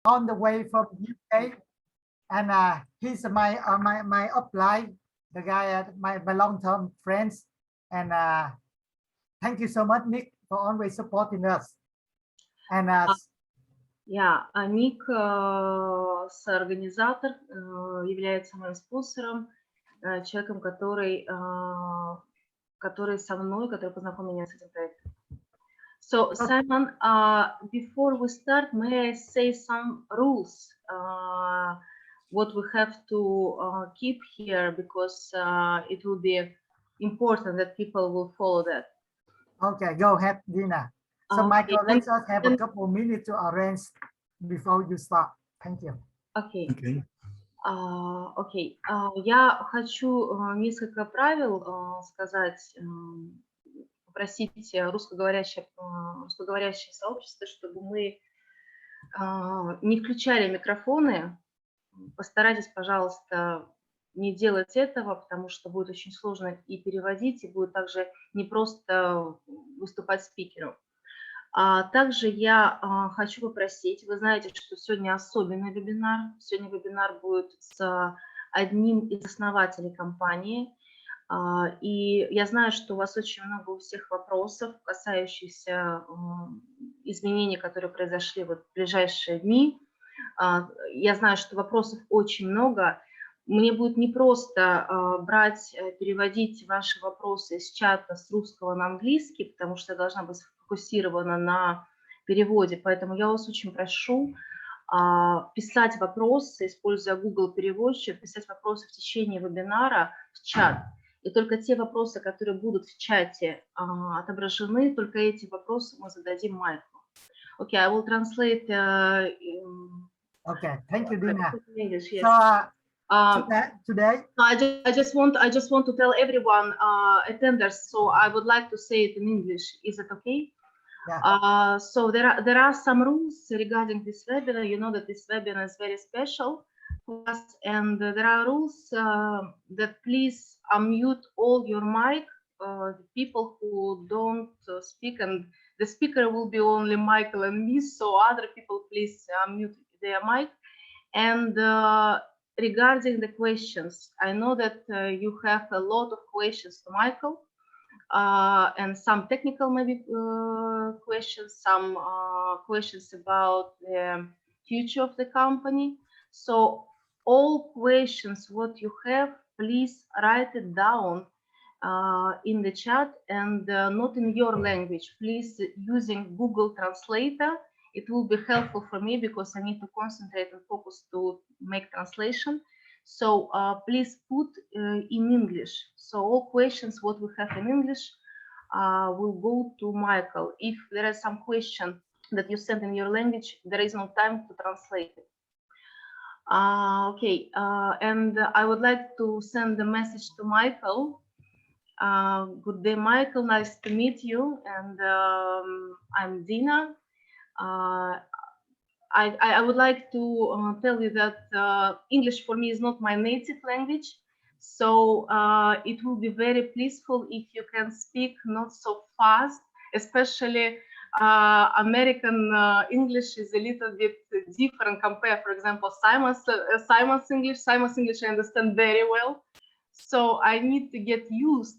on the way from UK, and he's my upline, the guy, my long-term friends, and thank you so much, Nick, for always supporting us. And Ник, соорганизатор, является моим спонсором, человеком, который со мной, который познакомил меня с этим проектом. So, Simon, before we start, may I say some rules, what we have to keep here, because it will be important that people will follow that. Okay, go ahead, Dina. So, Michael, let's just have a couple of minutes to arrange before you start. Thank you. Okay. Окей. Я хочу несколько правил сказать, попросить русскоговорящее сообщество, чтобы мы не включали микрофоны. Постарайтесь, пожалуйста, не делать этого, потому что будет очень сложно и переводить, и будет также не просто выступать спикером. Также я хочу попросить, вы знаете, что сегодня особенный вебинар. Сегодня вебинар будет с одним из основателей компании. И я знаю, что у вас очень много у всех вопросов, касающихся изменений, которые произошли в ближайшие дни. Я знаю, что вопросов очень много. Мне будет непросто брать, переводить ваши вопросы из чата с русского на английский, потому что я должна быть сфокусирована на переводе. Поэтому я вас очень прошу писать вопросы, используя Google переводчик, писать вопросы в течение вебинара в чат. И только те вопросы, которые будут в чате отображены, только эти вопросы мы зададим Майклу. Okay, I will translate. Okay, thank you, Dina. English, yes. So, today, I just want to tell everyone attenders. So I would like to say it in English. Is it okay? Yeah. So there are some rules regarding this webinar. You know that this webinar is very special for us, and there are rules that please unmute all your mic. The people who don't speak, and the speaker will be only Michael and me. So other people, please unmute their mic. And regarding the questions, I know that you have a lot of questions to Michael, and some technical maybe questions, some questions about the future of the company. So all questions what you have, please write it down in the chat, and not in your language, please using Google Translator. It will be helpful for me because I need to concentrate and focus to make translation. So please put in English. So all questions what we have in English will go to Michael. If there is some question that you send in your language, there is no time to translate it. Okay, and I would like to send a message to Michael. Good day, Michael. Nice to meet you. And I'm Dina. I would like to tell you that English for me is not my native language, so it will be very peaceful if you can speak not so fast, especially American English is a little bit different compared, for example, Simon's English. Simon's English I understand very well, so I need to get used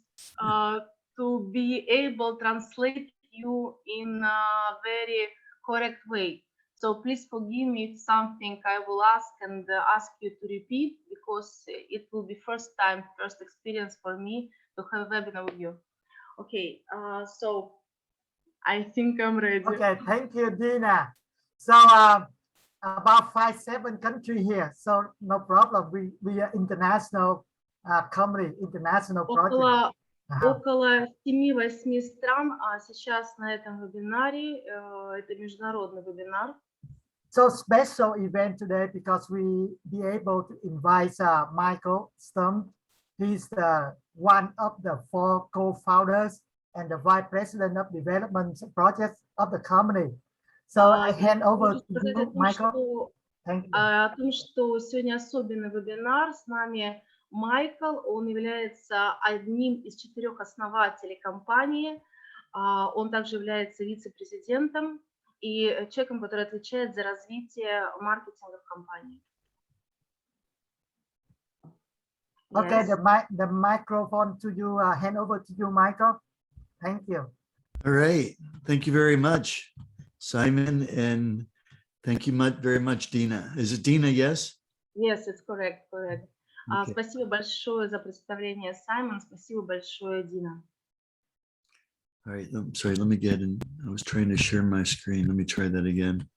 to be able to translate you in a very correct way. So please forgive me if something I will ask and ask you to repeat, because it will be first experience for me to have a webinar with you. Okay, so I think I'm ready. Okay, thank you, Dina. So about 5-7 countries here, so no problem. We are international company, international project. Около 7-8 стран сейчас на этом вебинаре. Это международный вебинар. So special event today because we be able to invite Michael Stump. He's one of the 4 co-founders and the vice president of development projects of the company. So I hand over to you, Michael. Thank you. О том, что сегодня особенный вебинар, с нами Майкл, он является одним из 4 основателей компании, он также является вице-президентом и человеком, который отвечает за развитие маркетинга в компании. Okay, Yes. the microphone to you, hand over to you, Michael. Thank you. All right. Thank you very much, Simon. And thank you very much, Dina. Is it Dina? Yes? Yes, it's correct, correct. Okay. Спасибо большое за представление, Саймон. Спасибо большое, Дина. All right. I'm sorry. Let me get in. I was trying to share my screen. Let me try that again.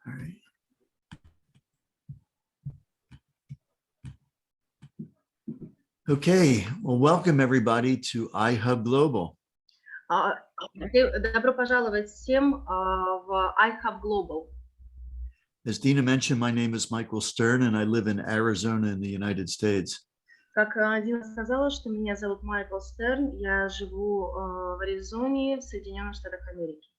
All right. Okay. Well, welcome everybody to iHub Global. Добро пожаловать всем в iHub Global. As Dina mentioned, my name is Michael Stern, and I live in Arizona in the United States. Как Дина сказала, что меня зовут Майкл Стерн, я живу в Аризоне, в Соединенных Штатах Америки.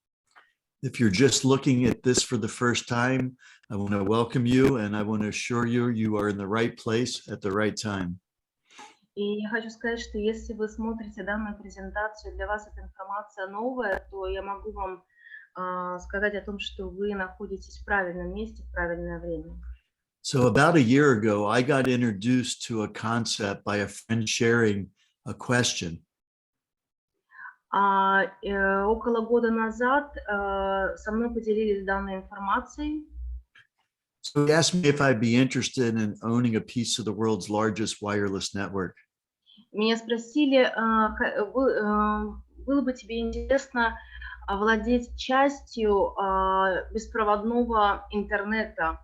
If you're just looking at this for the first time, I want to welcome you, and I want to assure you, you are in the right place at the right time. И я хочу сказать, что если вы смотрите данную презентацию, для вас эта информация новая, то я могу вам сказать о том, что вы находитесь в правильном месте в правильное время. So about a year ago, I got introduced to a concept by a friend sharing a question. Около года назад со мной поделились данной информацией. So he asked me if I'd be interested in owning a piece of the world's largest wireless network. Меня спросили, было бы тебе интересно владеть частью беспроводного интернета,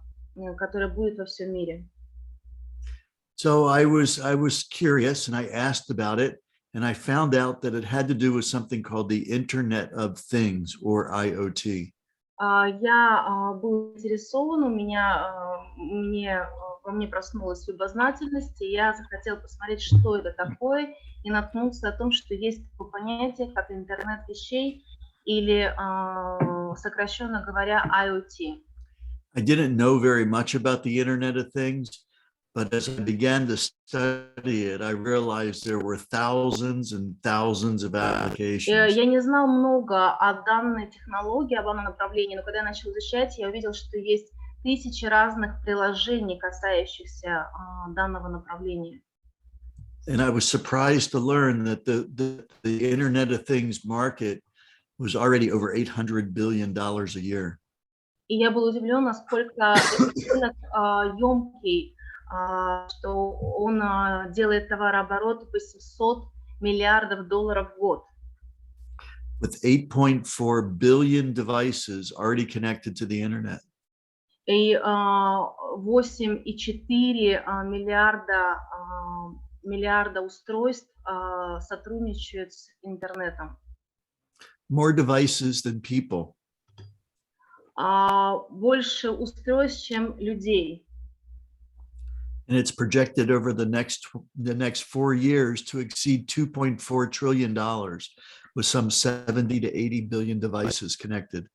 который будет во всем мире. So I was curious and I asked about it, and I found out that it had to do with something called the Internet of Things, or IoT. Я был интересован, во мне проснулась любознательность, и я захотела посмотреть, что это такое, и наткнулся о том, что есть такое понятие, как интернет вещей, или, сокращенно говоря, IoT. I didn't know very much about the Internet of Things, but as I began to study it, I realized there were thousands and thousands of applications. Я не знал много о данной технологии, об данном направлении, но когда я начал изучать, я увидел, что есть тысячи разных приложений, касающихся данного направления. And I was surprised to learn that the Internet of Things market was already over $800 billion a year. И я был удивлен, насколько рынок емкий, что он делает товарооборот $800 миллиардов в год. With 8.4 billion devices already connected to the internet. И 8,4 миллиарда устройств сотрудничают с интернетом. More devices than people. Больше устройств, чем людей. And it's projected over the next 4 years to exceed $2.4 trillion with some 70 to 80 billion devices connected.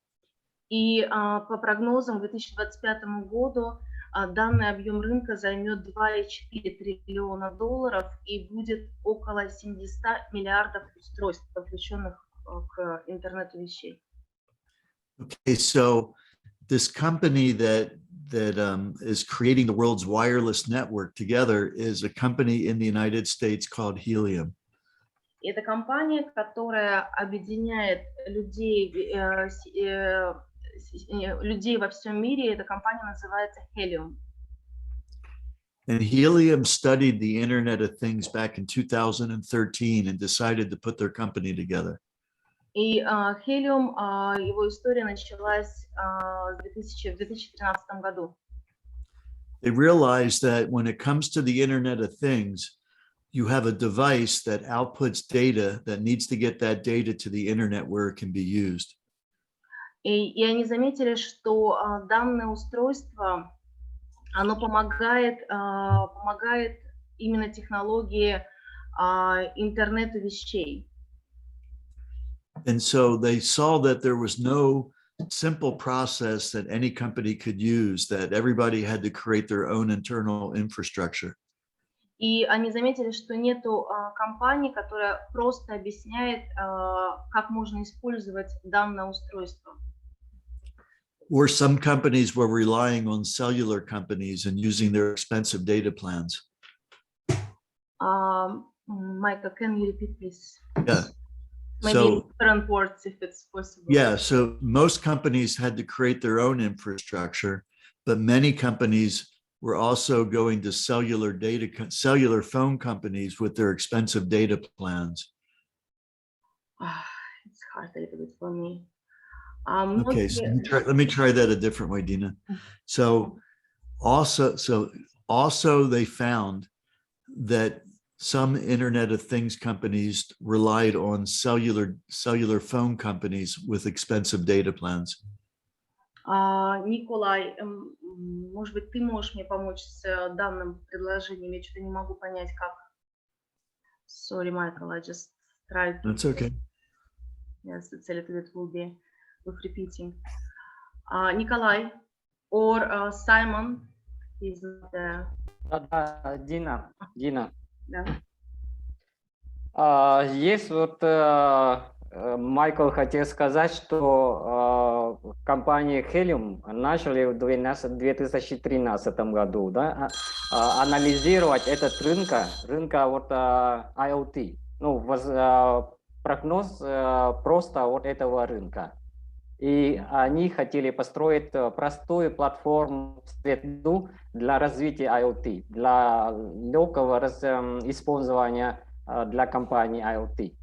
И по прогнозам к 2025 году данный объем рынка займет $2,4 триллиона и будет около 700 миллиардов устройств, подключенных к интернету вещей. Okay, so this company that is creating the world's wireless network together is a company in the United States called Helium. Это компания, которая объединяет людей во всем мире. Эта компания называется Helium. And Helium studied the Internet of Things back in 2013 and decided to put their company together. И Helium, его история началась в 2013 году. They realized that when it comes to the Internet of Things, you have a device that outputs data that needs to get that data to the internet where it can be used. И они заметили, что данное устройство, оно помогает именно технологии интернету вещей. And so they saw that there was no simple process that any company could use, that everybody had to create their own internal infrastructure. И они заметили, что нету компании, которая просто объясняет, как можно использовать данное устройство. Or some companies were relying on cellular companies and using their expensive data plans. Michael, can you repeat, please? Yeah. Maybe So, different words, if it's possible. yeah, so most companies had to create their own infrastructure, but many companies were also going to cellular phone companies with their expensive data plans. It's hard a little bit for me. Okay, so let me try that a different way, Dina. So also they found that some Internet of Things companies relied on cellular phone companies with expensive data plans. Николай, может быть, ты можешь мне помочь с данным предложением? Я что-то не могу понять, как. Sorry, Michael, I just tried. That's okay. Yes, it's a little bit will be with repeating. Николай or Simon is there. Да, Дина. Да. Есть вот Майкл хотел сказать, что компания Helium начали в 2013 году, да, анализировать этот рынка вот IoT, ну, прогноз просто вот этого рынка. И они хотели построить простую платформу среду для развития IoT, для легкого использования для компании IoT.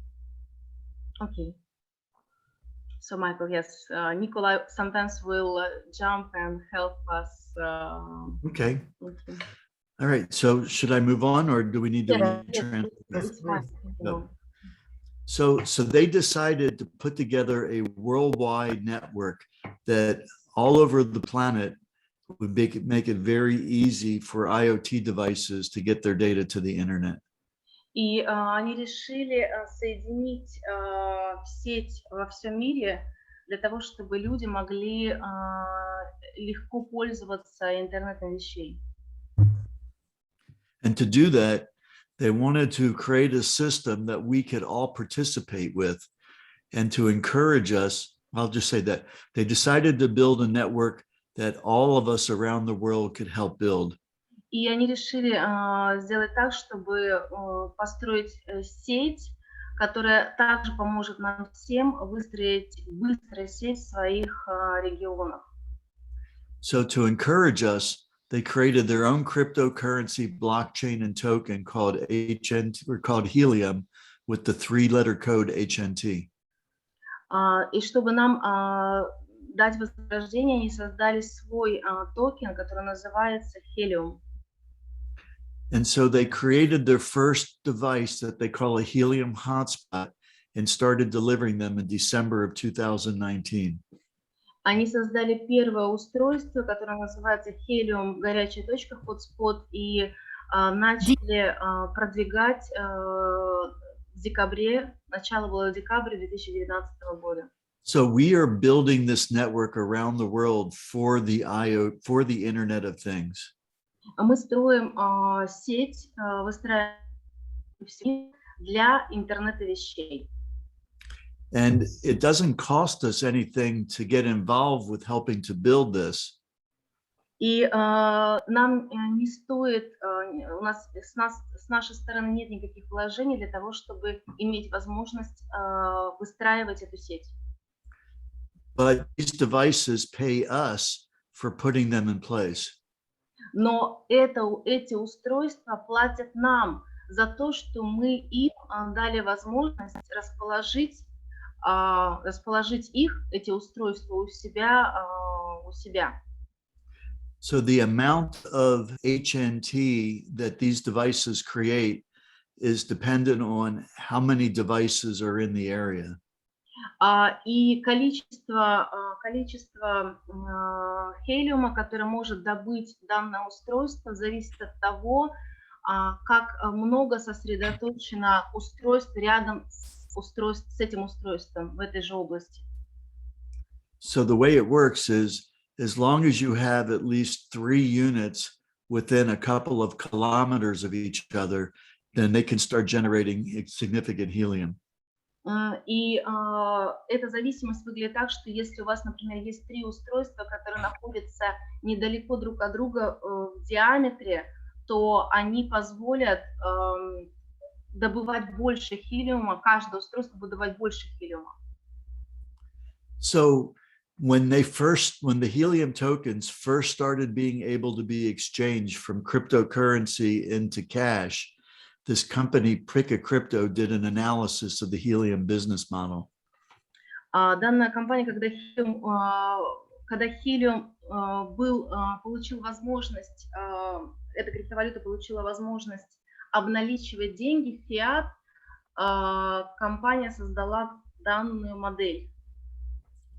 Okay. So, Michael, yes, Nikolai sometimes will jump and help us. Okay. All right. So should I move on, or do we need to translate? It's fine. No. So they decided to put together a worldwide network that all over the planet would make it very easy for IoT devices to get their data to the internet. И они решили соединить сеть во всем мире для того, чтобы люди могли легко пользоваться интернетом вещей. And to do that, they wanted to create a system that we could all participate with, and to encourage us. I'll just say that they decided to build a network that all of us around the world could help build. И они решили сделать так, чтобы построить сеть, которая также поможет нам всем выстроить быструю сеть в своих регионах. So to encourage us, they created their own cryptocurrency blockchain and token called HNT, or called Helium, with the 3-letter code HNT. И чтобы нам дать возрождение, они создали свой токен, который называется Helium. And so they created their first device that they call a Helium hotspot and started delivering them in December of 2019. Они создали первое устройство, которое называется Helium горячая точка hotspot, и начали продвигать в декабре, начало было в декабре 2019 года. So we are building this network around the world for the Internet of Things. Мы строим сеть, выстраиваем для интернета вещей. And it doesn't cost us anything to get involved with helping to build this. И нам не стоит, с нашей стороны нет никаких вложений для того, чтобы иметь возможность выстраивать эту сеть. But these devices pay us for putting them in place. Но эти устройства платят нам за то, что мы им дали возможность расположить их, эти устройства у себя. So the amount of HNT that these devices create is dependent on how many devices are in the area. И количество хелиума, которое может добыть данное устройство, зависит от того, как много сосредоточено устройств рядом с этим устройством в этой же области. So the way it works is, as long as you have at least 3 units within a couple of kilometers of each other, then they can start generating significant helium. И эта зависимость выглядит так, что если у вас, например, есть три устройства, которые находятся недалеко друг от друга в диаметре, то они позволят добывать больше хелиума, каждое устройство будет добывать больше хелиума. So when the helium tokens first started being able to be exchanged from cryptocurrency into cash, this company Prika Crypto did an analysis of the helium business model. Данная компания, когда хелиум получил возможность, эта криптовалюта получила возможность обналичивать деньги, фиат, компания создала данную модель.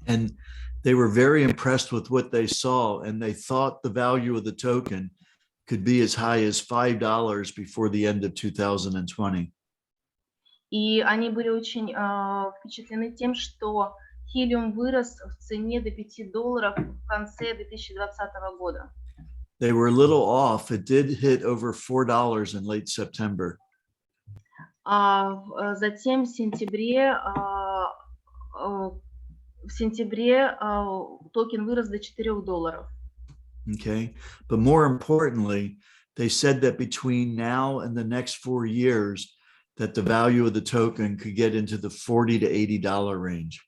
And they were very impressed with what they saw, and they thought the value of the token could be as high as $5 before the end of 2020. И они были очень впечатлены тем, что хелиум вырос в цене до $5 в конце 2020 года. They were a little off. It did hit over $4 in late September. Затем в сентябре токен вырос до $4. Okay, but more importantly, they said that between now and the next 4 years, that the value of the token could get into the $40 to $80 range.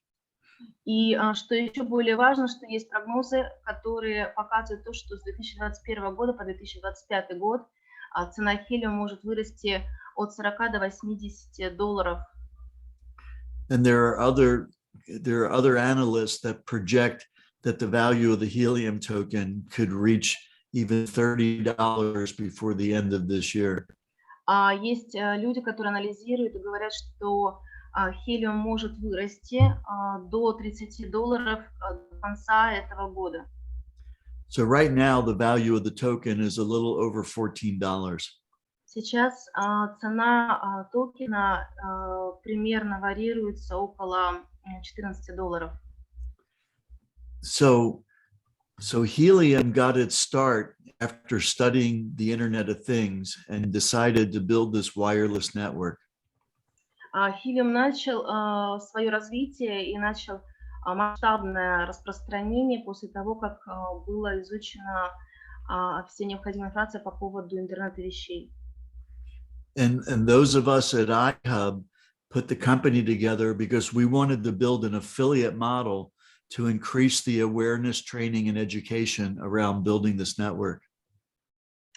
И что еще более важно, что есть прогнозы, которые показывают то, что с 2021 года по 2025 год цена хелиума может вырасти от $40 до $80. And there are other analysts that project that the value of the helium token could reach even $30 before the end of this year. Есть люди, которые анализируют и говорят, что хелиум может вырасти до $30 до конца этого года. So right now, the value of the token is a little over $14. Сейчас цена токена примерно варьируется около $14. So helium got its start after studying the Internet of Things and decided to build this wireless network. Хелиум начал свое развитие и начал масштабное распространение после того, как была изучена вся необходимая информация по поводу интернета вещей. And those of us at iHub put the company together because we wanted to build an affiliate model to increase the awareness, training, and education around building this network.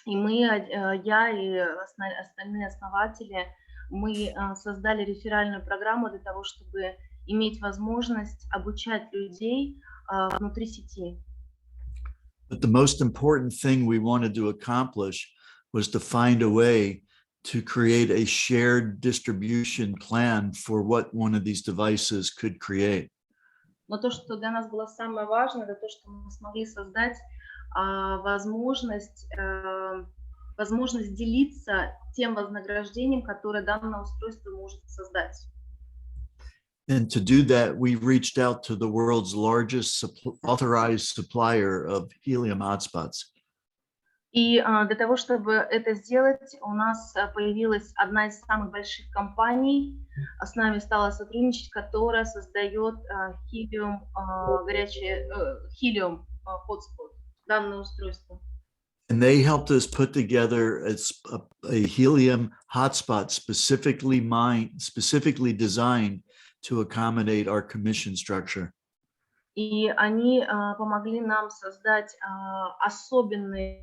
И я и остальные основатели, мы создали реферальную программу для того, чтобы иметь возможность обучать людей внутри сети. But the most important thing we wanted to accomplish was to find a way to create a shared distribution plan for what one of these devices could create. Но то, что для нас было самое важное, это то, что мы смогли создать возможность делиться тем вознаграждением, которое данное устройство может создать. And to do that, we reached out to the world's largest authorized supplier of helium hotspots. И для того, чтобы это сделать, у нас появилась одна из самых больших компаний, с нами стала сотрудничать, которая создает хелиум hotspot, данное устройство. And they helped us put together a helium hotspot specifically designed to accommodate our commission structure. И они помогли нам создать особенную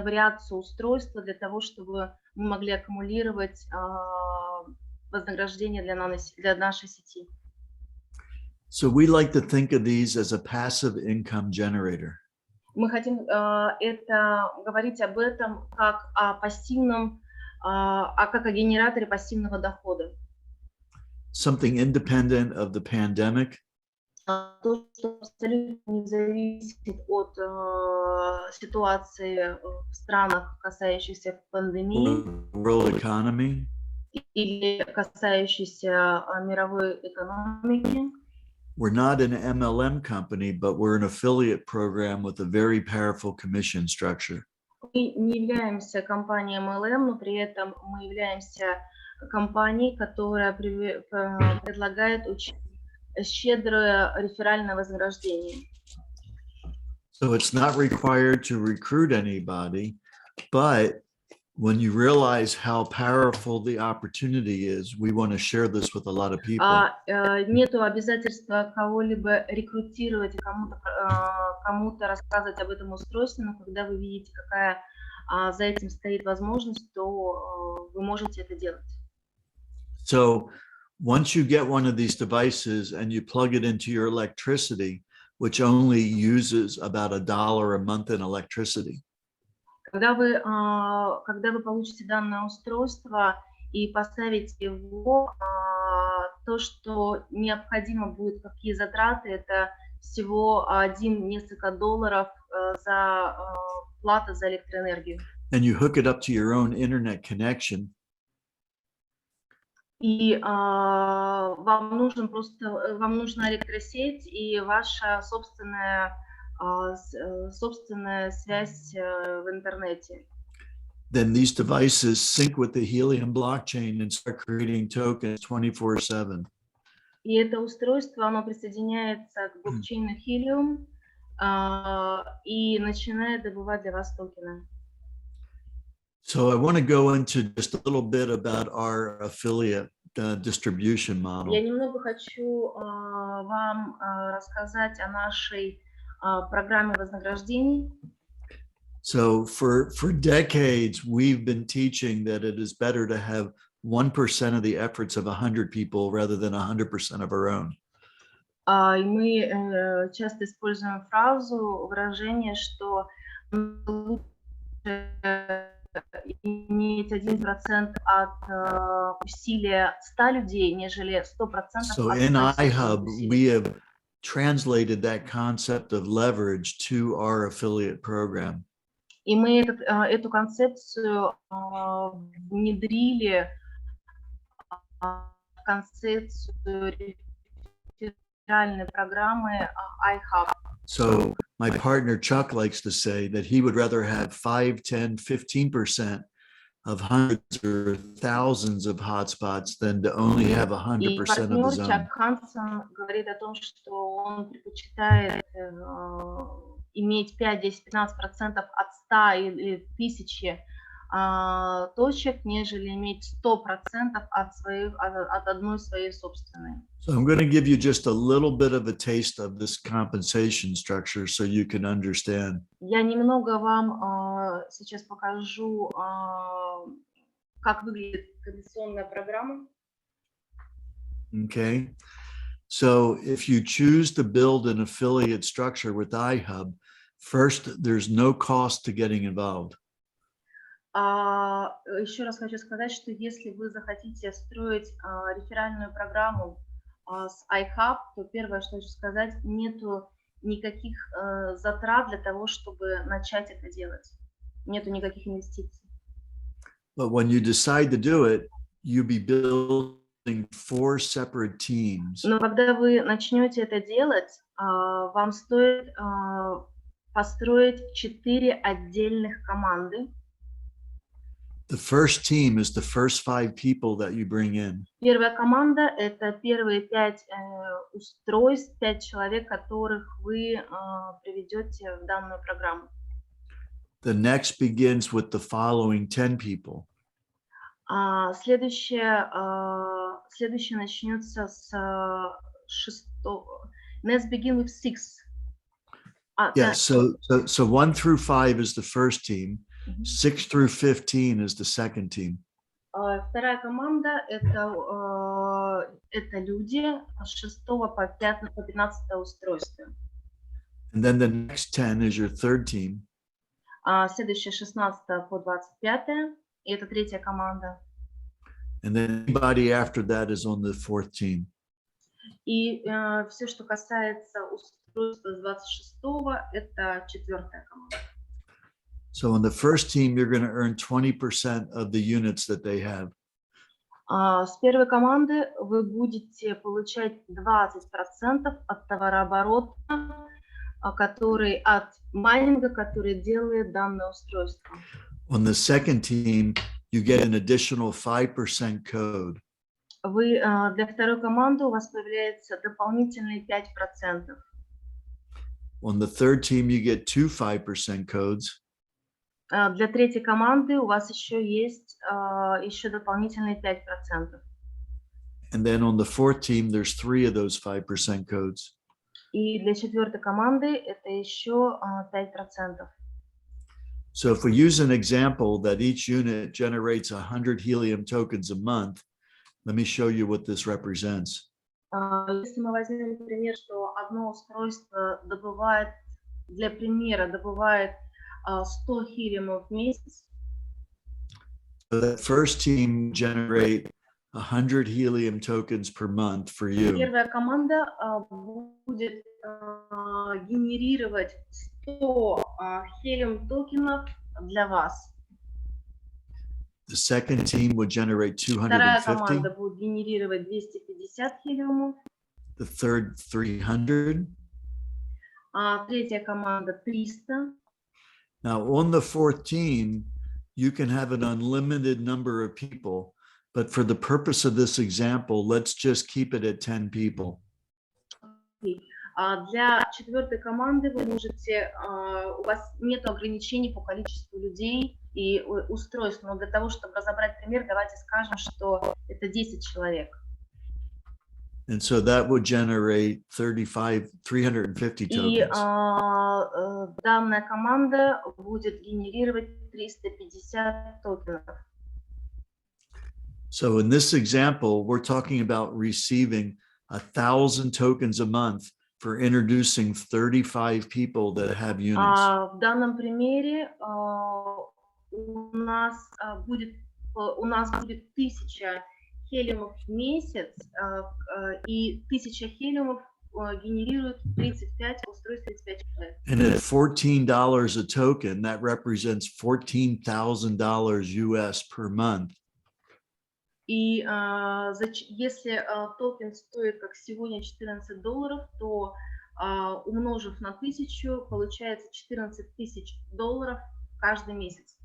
вариацию устройства для того, чтобы мы могли аккумулировать вознаграждение для нашей сети. So we like to think of these as a passive income generator. Мы хотим говорить об этом как о пассивном, как о генераторе пассивного дохода. Something independent of the pandemic. То, что абсолютно не зависит от ситуации в странах, касающихся пандемии, World economy. или касающихся мировой экономики. we're not an MLM company, but we're an affiliate program with a very powerful commission structure. Мы не являемся компанией MLM, но при этом мы являемся компанией, которая предлагает очень щедрое реферальное вознаграждение. So it's not required to recruit anybody, but when you realize how powerful the opportunity is, we want to share this with a lot of people. Нету обязательства кого-либо рекрутировать и кому-то рассказывать об этом устройстве, но когда вы видите, какая за этим стоит возможность, то вы можете это делать. So once you get one of these devices and you plug it into your electricity, which only uses about $1 a month in electricity. Когда вы получите данное устройство и поставите его, то, что необходимо будет, какие затраты, это всего несколько долларов за плата за электроэнергию. And you hook it up to your own internet connection. И вам нужна электросеть и ваша собственная связь в интернете. Then these devices sync with the Helium blockchain and start creating tokens 24/7. И это устройство, оно присоединяется к блокчейну Helium и начинает добывать для вас токены. So I want to go into just a little bit about our affiliate distribution model. Я немного хочу вам рассказать о нашей программе вознаграждений. So for decades, we've been teaching that it is better to have 1% of the efforts of 100 people rather than 100% of our own. И мы часто используем выражение, что лучше иметь 1% от усилия 100 людей, нежели 100% So от in iHub, усилий. we have translated that concept of leverage to our affiliate program. И мы эту концепцию внедрили в концепцию реферальной программы iHub. So my partner Chuck likes to say that he would rather have 5, 10, 15% of hundreds or thousands of hotspots than to only have 100% of his own. Чак Хансен говорит о том, что он предпочитает иметь 5, 10, 15% от 100 или 1000 точек, нежели иметь 100% от одной своей собственной. So I'm going to give you just a little bit of a taste of this compensation structure so you can understand. Я немного вам сейчас покажу, как выглядит компенсационная программа. Okay. So if you choose to build an affiliate structure with iHub, first, there's no cost to getting involved. Еще раз хочу сказать, что если вы захотите строить реферальную программу с iHub, то первое, что хочу сказать, нету никаких затрат для того, чтобы начать это делать. Нету никаких инвестиций. But when you decide to do it, you'll be building 4 separate teams. Но когда вы начнете это делать, вам стоит построить 4 отдельных команды. The first team is the first 5 people that you bring in. Первая команда – это первые 5 устройств, 5 человек, которых вы приведете в данную программу. The next begins with the following 10 people. Следующее начнется с 6. Let's begin with 6. Yeah, so 1 through 5 is the first team. 6 through 15 is the second team. Вторая команда – это люди с 6 по 15 устройство. And then the next 10 is your third team. Следующее 16 по 25, и это третья команда. And then anybody after that is on the fourth team. И все, что касается устройства с 26-го, это четвертая команда. So on the first team, you're going to earn 20% of the units that they have. С первой команды вы будете получать 20% от товарооборота, который от майнинга, который делает данное устройство. On the second team, you get an additional 5% code. Для второй команды у вас появляется дополнительные 5%. On the third team, you get two 5% codes. Для третьей команды у вас еще есть еще дополнительные 5%. And then on the fourth team, there's three of those 5% codes. И для четвертой команды это еще 5%. So if we use an example that each unit generates 100 helium tokens a month, let me show you what this represents. Если мы возьмем пример, что одно устройство добывает, для примера, добывает 100 хелиумов в месяц. So that first team generate 100 helium tokens per month for you. Первая команда будет генерировать 100 хелиум токенов для вас. The second team would generate Вторая 250. команда будет генерировать 250 хелиумов. The third 300. Третья команда 300. Now on the fourth team, you can have an unlimited number of people, but for the purpose of this example, let's just keep it at 10 people. Для четвертой команды вы можете, у вас нет ограничений по количеству людей и устройств, но для того, чтобы разобрать пример, давайте скажем, что это 10 человек. And so that would generate 350 И tokens. данная команда будет генерировать 350 токенов. So in this example, we're talking about receiving 1,000 tokens a month for introducing 35 people that have units. В данном примере у нас будет 1000 хелиумов в месяц, и 1000 хелиумов генерирует 35 устройств, 35 человек. And at $14 a token, that represents $14,000 US per month. И если токен стоит, как сегодня, $14, то умножив на 1000, получается $14 000 каждый месяц.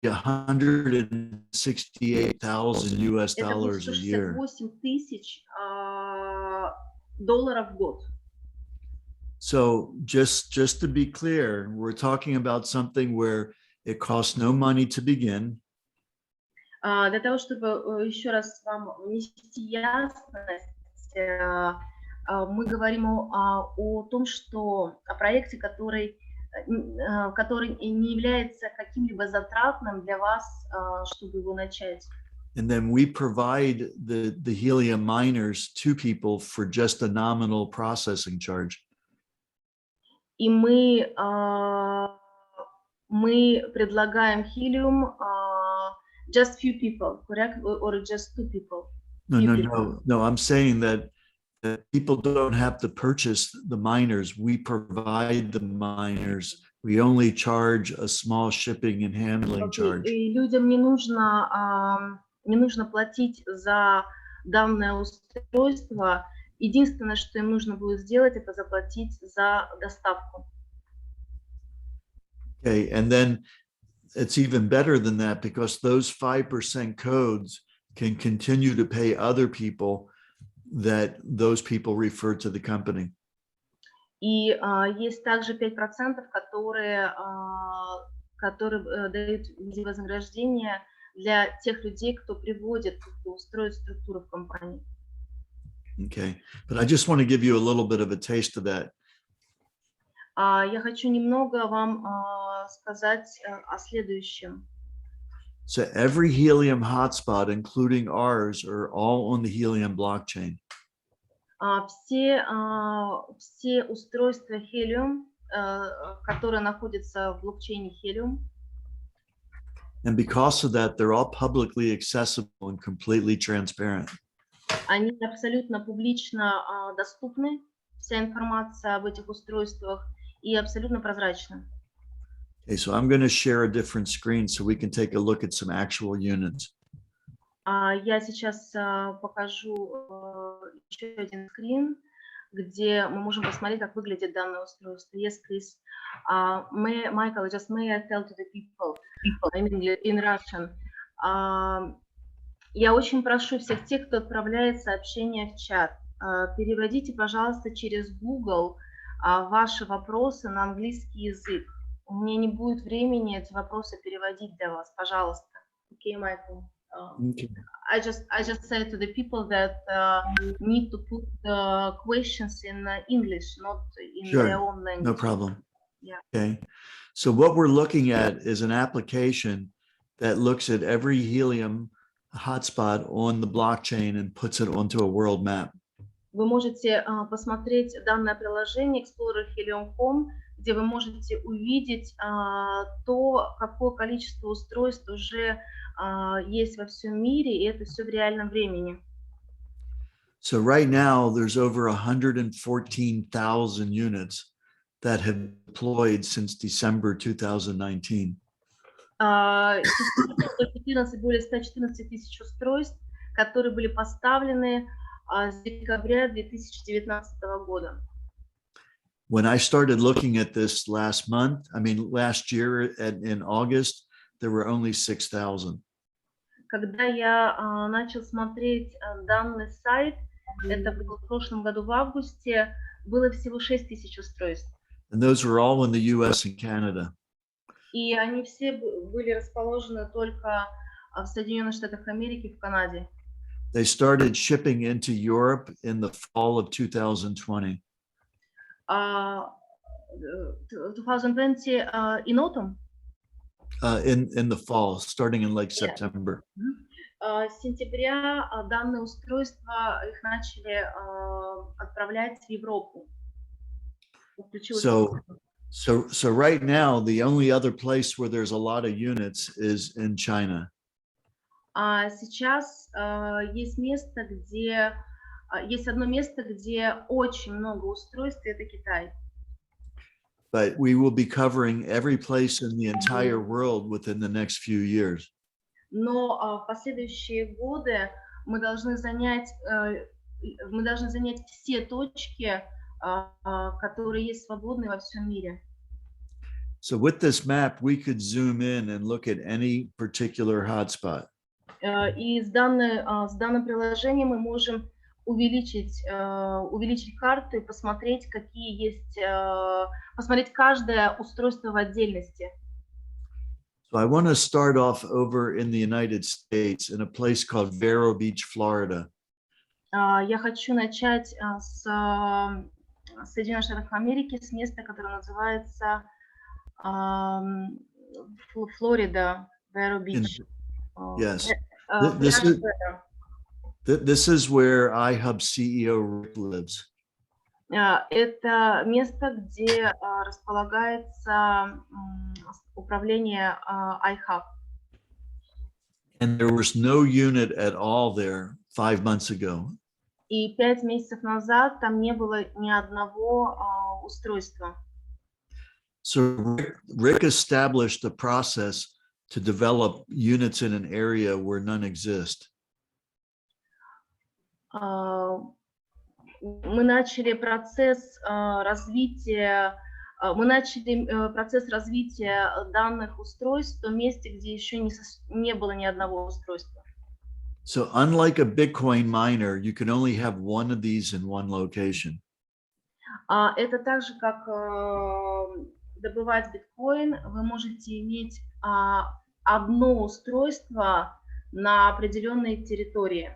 $168,000 US Это будет a year. $168,000 в год. So just to be clear, we're talking about something where it costs no money to begin. Для того, чтобы еще раз вам внести ясность, мы говорим о том, что о проекте, который не является каким-либо затратным для вас, чтобы его начать. And then we provide the helium miners to people for just a nominal processing charge. И мы предлагаем helium just few people, correct? Or just two people? No, I'm saying that people don't have to purchase the miners. We provide the miners. We only charge a small shipping and handling charge. И людям не нужно платить за данное устройство. Единственное, что им нужно будет сделать, это заплатить за доставку. Okay, and then it's even better than that because those 5% codes can continue to pay other people that those people refer to the company. И есть также 5%, которые дают вознаграждение для тех людей, кто приводит, кто устроит структуру в компании. Okay, but I just want to give you a little bit of a taste of that. Я хочу немного вам сказать о следующем. So every helium hotspot, including ours, are all on the helium blockchain. Все устройства Helium, которые находятся в блокчейне Helium, And because of that, they're all publicly accessible and completely transparent. они абсолютно публично доступны, вся информация об этих устройствах, и абсолютно прозрачна. Okay, so I'm going to share a different screen so we can take a look at some actual units. Я сейчас покажу еще один скрин, где мы можем посмотреть, как выглядит данное устройство. Yes, please. Michael, just may I tell to the people in Russian. Я очень прошу всех тех, кто отправляет сообщения в чат, переводите, пожалуйста, через Google ваши вопросы на английский язык. У меня не будет времени эти вопросы переводить для вас, пожалуйста. Okay, Michael. Okay. I just said to the people that need to put the questions in English, not in their own language. No problem. Yeah. Okay. So what we're looking at is an application that looks at every helium hotspot on the blockchain and puts it onto a world map. Вы можете посмотреть данное приложение Explorer Helium.com, где вы можете увидеть то, какое количество устройств уже есть во всем мире, и это все в реальном времени. So right now there's over 114,000 units that have deployed since December 2019. Более 114 тысяч устройств, которые были поставлены с декабря 2019 года. When I started looking at this last year in August, there were only 6,000. Когда я начал смотреть данный сайт, это было в прошлом году в августе, было всего 6 тысяч устройств. And those were all in the US and Canada. И они все были расположены только в Соединенных Штатах Америки и в Канаде. They started shipping into Europe in the fall of 2020. 2020 in autumn? In the fall, starting in like September. С сентября данные устройства их начали отправлять в Европу. So right now, the only other place where there's a lot of units is in China. Сейчас есть одно место, где очень много устройств, и это Китай. But we will be covering every place in the entire world within the next few years. Но в последующие годы мы должны занять все точки, которые есть свободны во всем мире. So with this map, we could zoom in and look at any particular hotspot. И с данным приложением мы можем увеличить карту и посмотреть, посмотреть каждое устройство в отдельности. So I want to start off over in the United States in a place called Vero Beach, Florida. Я хочу начать с Соединенных Штатов Америки, с места, которое называется Флорида, Vero Beach. Yes. This is where iHub CEO Rick lives. Это место, где располагается управление iHub. And there was no unit at all there 5 months ago. И 5 месяцев назад там не было ни одного устройства. So Rick established a process to develop units in an area where none exist. Мы начали процесс развития данных устройств в том месте, где еще не было ни одного устройства. So unlike a Bitcoin miner, you can only have one of these in one location. Это так же, как добывать биткоин, вы можете иметь одно устройство на определенной территории.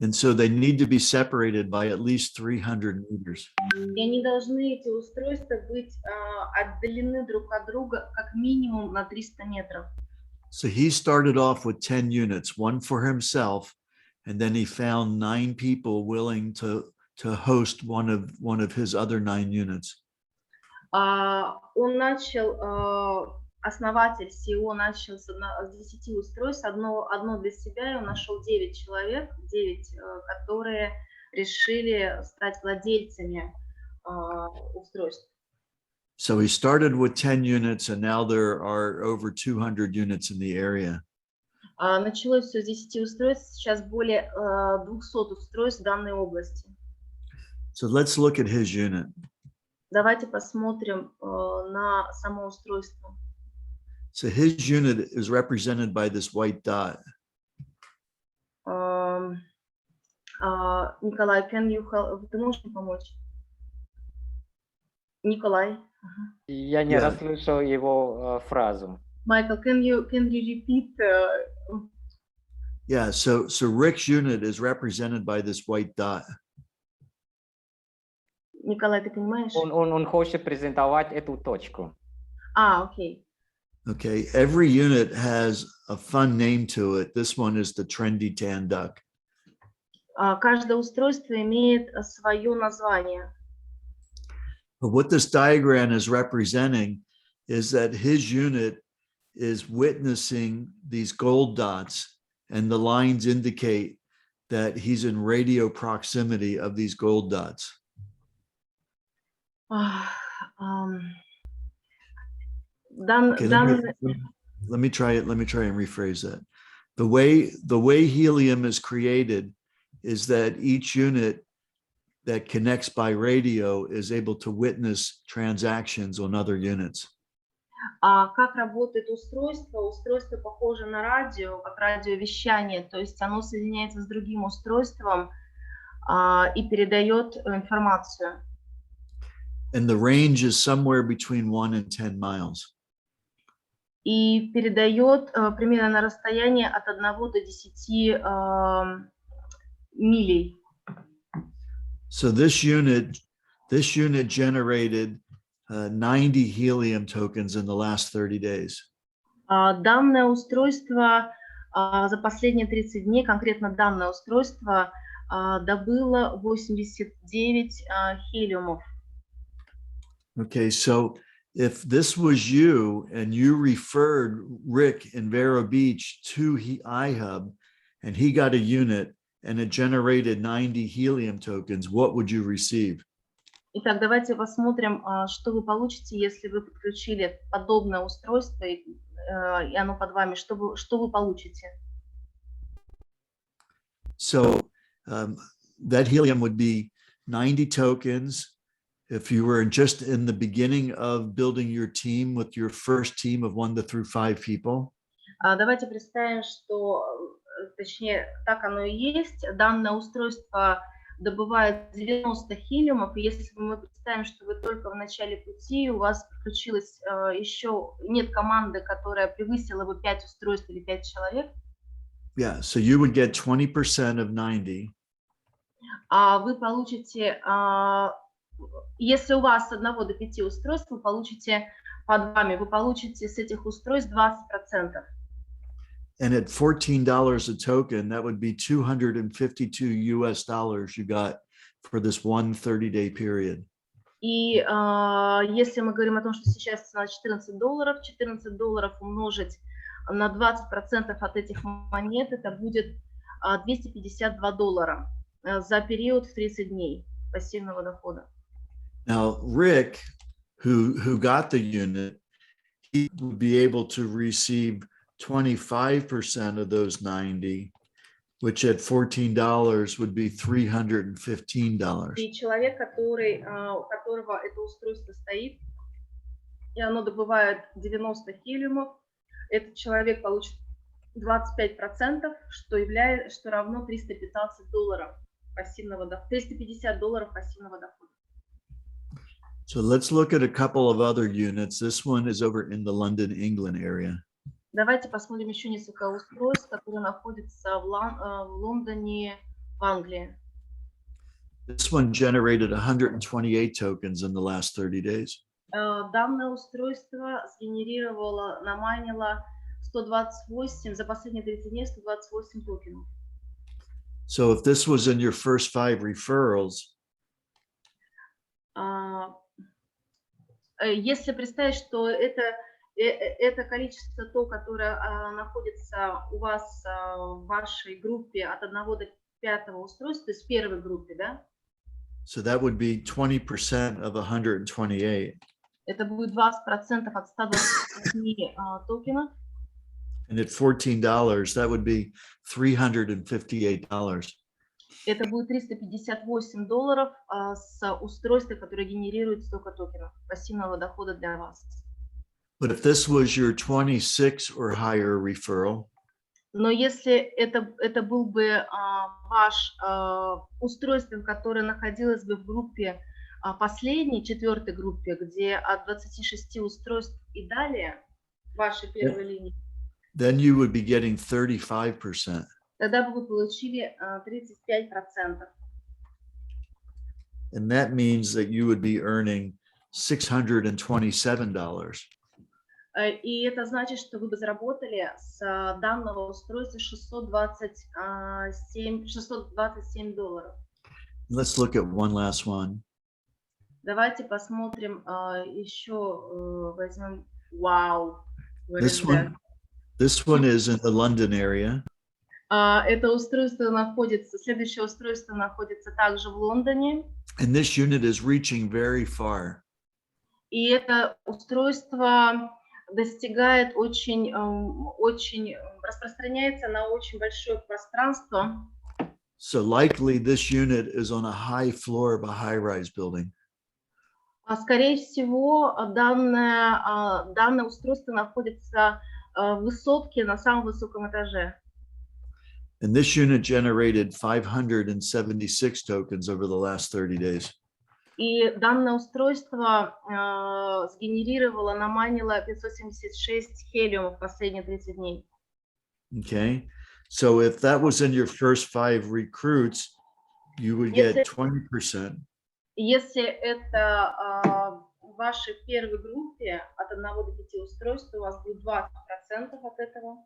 And so they need to be separated by at least 300 meters. И они должны, эти устройства, быть отдалены друг от друга как минимум на 300 метров. So he started off with 10 units, one for himself, and then he found 9 people willing to host one of his other 9 units. Он начал, основатель CEO начал с 10 устройств, одно для себя, и он нашел 9 человек, 9, которые решили стать владельцами устройств. So he started with 10 units, and now there are over 200 units in the area. Началось все с 10 устройств, сейчас более 200 устройств в данной области. So let's look at his unit. Давайте посмотрим на само устройство. So his unit is represented by this white dot. Николай, ты можешь мне помочь? Николай. Я не расслышал его фразу. Michael, can you repeat? Yeah, so Rick's unit is represented by this white dot. Николай, ты понимаешь? Он хочет презентовать эту точку. Окей. Okay, every unit has a fun name to it. This one is the trendy tan duck. Каждое устройство имеет свое название. But what this diagram is representing is that his unit is witnessing these gold dots, and the lines indicate that he's in radio proximity of these gold dots. Okay, let me try and rephrase that. The way helium is created is that each unit that connects by radio is able to witness transactions on other units. Как работает устройство? Устройство похоже на радио, как радиовещание, то есть оно соединяется с другим устройством и передает информацию. And the range is somewhere between 1 and 10 miles. И передает примерно на расстояние от 1 до 10 милей. So this unit generated 90 helium tokens in the last 30 days. Данное устройство за последние 30 дней, конкретно данное устройство, добыло 89 хелиумов. Okay, so if this was you and you referred Rick in Vero Beach to iHub and he got a unit and it generated 90 helium tokens, what would you receive? Итак, давайте посмотрим, что вы получите, если вы подключили подобное устройство, и оно под вами. Что вы получите? So that helium would be 90 tokens. If you were just in the beginning of building your team with your first team of 1 to 5 people. Давайте представим, что, точнее, так оно и есть. Данное устройство добывает 90 хелиумов, и если мы представим, что вы только в начале пути, у вас подключилось еще, нет команды, которая превысила бы 5 устройств или 5 человек. Yeah, so you would get 20% of 90. Вы получите, если у вас с 1 до 5 устройств, вы получите под вами, вы получите с этих устройств 20%. And at $14 a token, that would be $252 US you got for this one 30-day period. И если мы говорим о том, что сейчас цена $14 умножить на 20% от этих монет, это будет $252 за период в 30 дней пассивного дохода. Now, Rick, who got the unit, he would be able to receive 25% of those 90, which at $14 would be $315. И человек, у которого это устройство стоит, и оно добывает 90 хелиумов, этот человек получит 25%, что равно $315 пассивного дохода, $350 пассивного дохода. So let's look at a couple of other units. This one is over in the London, England area. Давайте посмотрим еще несколько устройств, которые находятся в Лондоне, в Англии. This one generated 128 tokens in the last 30 days. Данное устройство сгенерировало, намайнило 128, за последние 30 дней 128 токенов. So if this was in your first 5 referrals, если представить, что это количество то, которое находится у вас в вашей группе от 1 до 5 устройства, то есть в первой группе, да? so that would be 20% of 128. Это будет 20% от 128 токенов. And at $14, that would be $358. Это будет $358 с устройства, которое генерирует столько токенов пассивного дохода для вас. But if this was your 26 or higher referral, Но если это был бы ваш устройство, которое находилось бы в группе последней, 4-й группе, где от 26 устройств и далее, вашей первой линии, then you would be getting 35%. тогда бы вы получили 35%. And that means that you would be earning $627. И это значит, что вы бы заработали с данного устройства $627. Let's look at one last one. Давайте посмотрим еще, возьмем, вау. This one is in the London area. Это устройство находится, следующее устройство находится также в Лондоне. And this unit is reaching very far. И это устройство достигает очень распространяется на очень большое пространство. So likely this unit is on a high floor of a high-rise building. Скорее всего, данное устройство находится в высотке на самом высоком этаже. And this unit generated 576 tokens over the last 30 days. И данное устройство сгенерировало, наманило 576 хелиумов в последние 30 дней. Okay, so if that was in your first 5 recruits, you would get 20%. Если это в вашей первой группе от 1 до 5 устройств, у вас будет 20% от этого.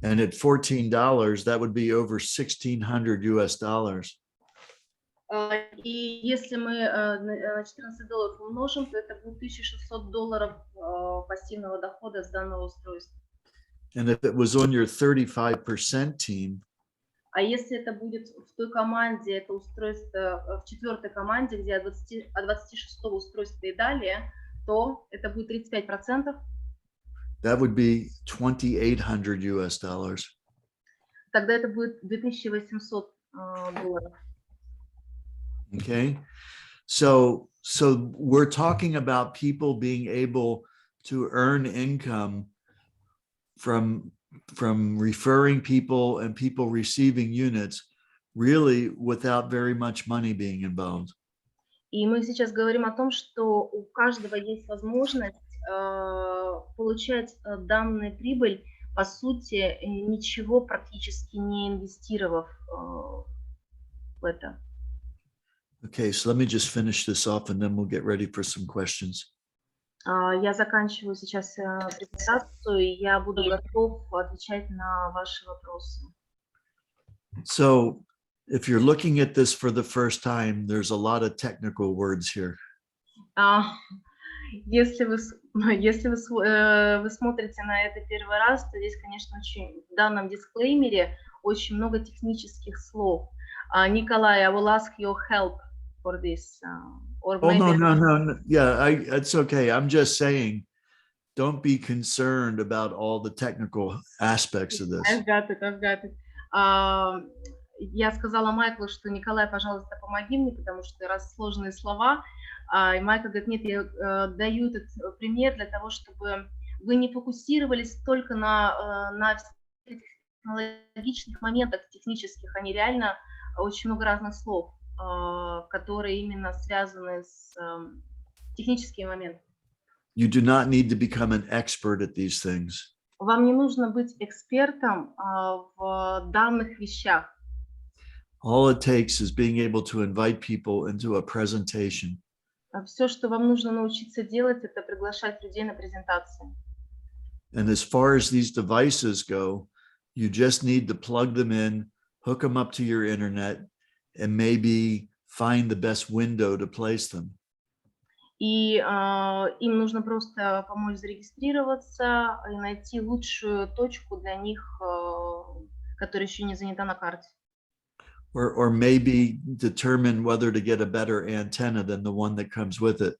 And at $14, that would be over $1,600. И если мы на $14 умножим, то это будет $1600 пассивного дохода с данного устройства. And if it was on your 35% team, А если это будет в той команде, это устройство в 4-й команде, где от 26 устройства и далее, то это будет 35%. that would be $2,800. Тогда это будет $2800. Okay, so we're talking about people being able to earn income from referring people and people receiving units, really without very much money being involved. И мы сейчас говорим о том, что у каждого есть возможность получать данную прибыль, по сути, ничего практически не инвестировав в это. Okay, so let me just finish this off and then we'll get ready for some questions. Я заканчиваю сейчас презентацию, и я буду готов отвечать на ваши вопросы. So if you're looking at this for the first time, there's a lot of technical words here. Если вы смотрите на это первый раз, то здесь, конечно, в данном дисклеймере очень много технических слов. Николай, I will ask your help for this. Or Oh, maybe... no. Yeah, it's okay. I'm just saying, don't be concerned about all the technical aspects of this. I've got it. Я сказала Майклу, что Николай, пожалуйста, помоги мне, потому что раз сложные слова. И Майкл говорит, нет, я даю этот пример для того, чтобы вы не фокусировались только на технологичных моментах технических, а не реально очень много разных слов, которые именно связаны с техническими моментами. You do not need to become an expert at these things. Вам не нужно быть экспертом в данных вещах. All it takes is being able to invite people into a presentation. Все, что вам нужно научиться делать, это приглашать людей на презентации. And as far as these devices go, you just need to plug them in, hook them up to your internet, and maybe find the best window to place them. И им нужно просто помочь зарегистрироваться и найти лучшую точку для них, которая еще не занята на карте. Or maybe determine whether to get a better antenna than the one that comes with it.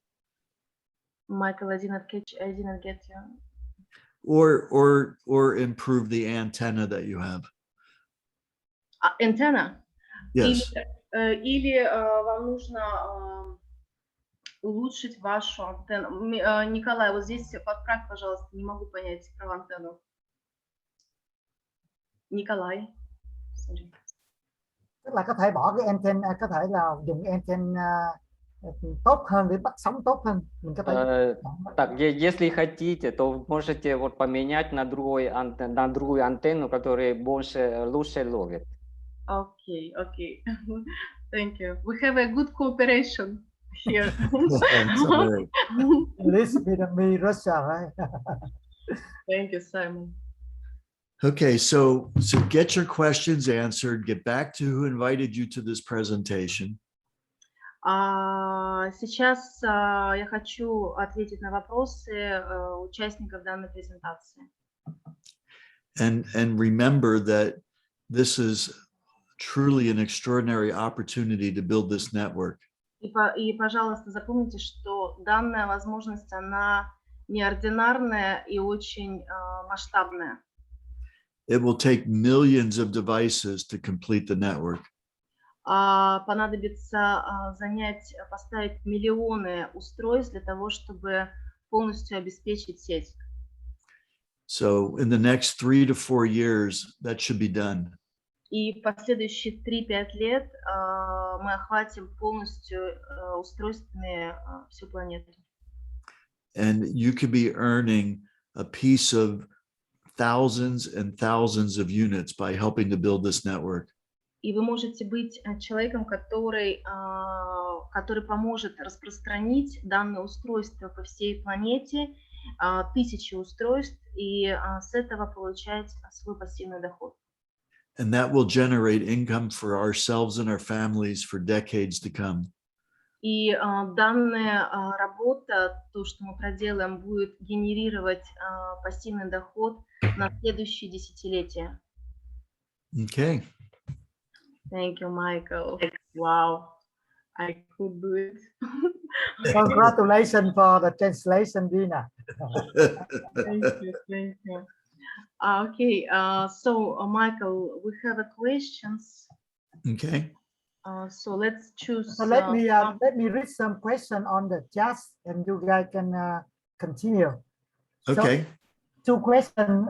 Michael, I didn't get you. Or improve the antenna that you have. Antenna? Yes. Или вам нужно улучшить вашу антенну. Николай, вот здесь подправь, пожалуйста, не могу понять про антенну. Николай. Sorry. Tức là có thể bỏ cái antenna, có thể là dùng antenna tốt hơn để bắt sóng tốt hơn. Mình có thể Так, если хотите, то можете вот поменять на другую антенну, которая лучше ловит. Okay, okay. Thank you. We have a good cooperation here. Listen to me, Russia, right? Thank you, Simon. Okay, so get your questions answered. Get back to who invited you to this presentation. Сейчас я хочу ответить на вопросы участников данной презентации. And remember that this is truly an extraordinary opportunity to build this network. И, пожалуйста, запомните, что данная возможность, она неординарная и очень масштабная. It will take millions of devices to complete the network. Понадобится поставить миллионы устройств для того, чтобы полностью обеспечить сеть. So in the next 3 to 4 years, that should be done. И в последующие 3-5 лет мы охватим полностью устройствами всю планету. And you could be earning a piece of thousands and thousands of units by helping to build this network. И вы можете быть человеком, который поможет распространить данное устройство по всей планете, тысячи устройств, и с этого получать свой пассивный доход. And that will generate income for ourselves and our families for decades to come. И данная работа, то, что мы проделаем, будет генерировать пассивный доход на следующие десятилетия. Okay. Thank you, Michael. Wow, I could do it. Congratulations for the translation, Dina. Thank you, thank you. Okay, so Michael, we have a questions. Okay. So let's choose. So let me read some question on the chat, and you guys can continue. Okay. So, 2 questions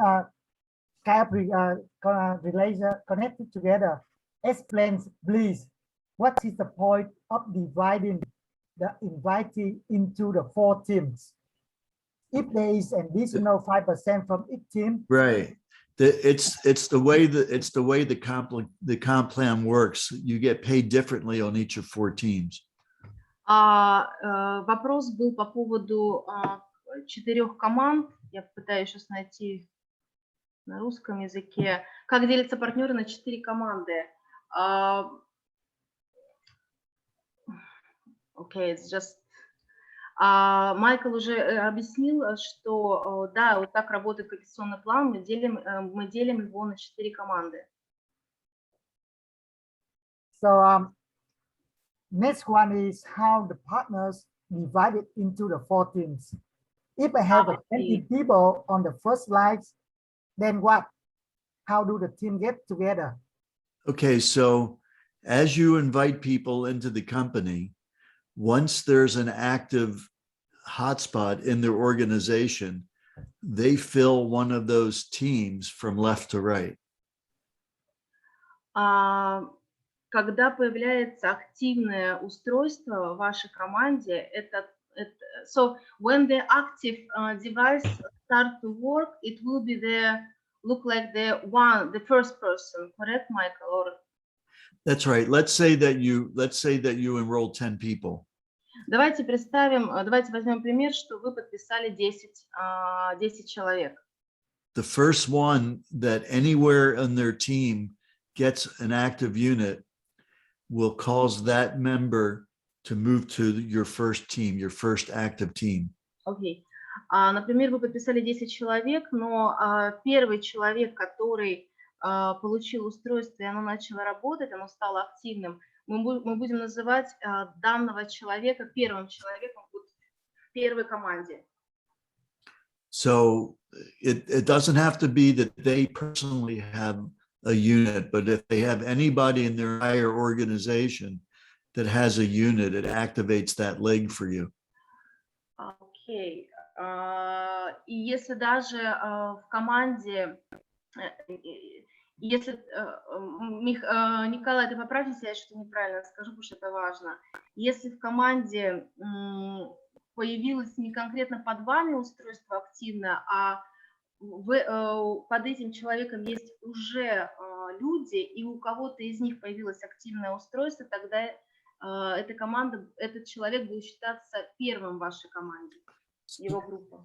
connected together. Explain, please, what is the point of dividing the invitee into the 4 teams? If there is an additional 5% from each team, Right. It's the way the comp plan works. You get paid differently on each of 4 teams. Вопрос был по поводу 4 команд. Я пытаюсь сейчас найти на русском языке. Как делятся партнеры на 4 команды? Okay, it's just. Майкл уже объяснил, что да, вот так работает компенсационный план. Мы делим его на 4 команды. So next one is how the partners divided into the 4 teams. If I have 20 people on the first slides, then what? How do the team get together? Okay, so as you invite people into the company, once there's an active hotspot in their organization, they fill one of those teams from left to right. Когда появляется активное устройство в вашей команде, so when the active device start to work, it will be look like the first person, correct, Michael? Or That's right. Let's say that you enroll 10 people. Давайте возьмем пример, что вы подписали 10 человек. The first one that anywhere on their team gets an active unit will cause that member to move to your first team, your first active team. Okay. Например, вы подписали 10 человек, но первый человек, который получил устройство, и оно начало работать, оно стало активным, мы будем называть данного человека первым человеком первой команде. So it doesn't have to be that they personally have a unit, but if they have anybody in their entire organization that has a unit, it activates that leg for you. Окей. И если даже в команде, если Николай, ты поправь, если я что-то неправильно скажу, потому что это важно. Если в команде появилось не конкретно под вами устройство активно, а под этим человеком есть уже люди, и у кого-то из них появилось активное устройство, тогда эта команда, этот человек будет считаться первым в вашей команде, его группа.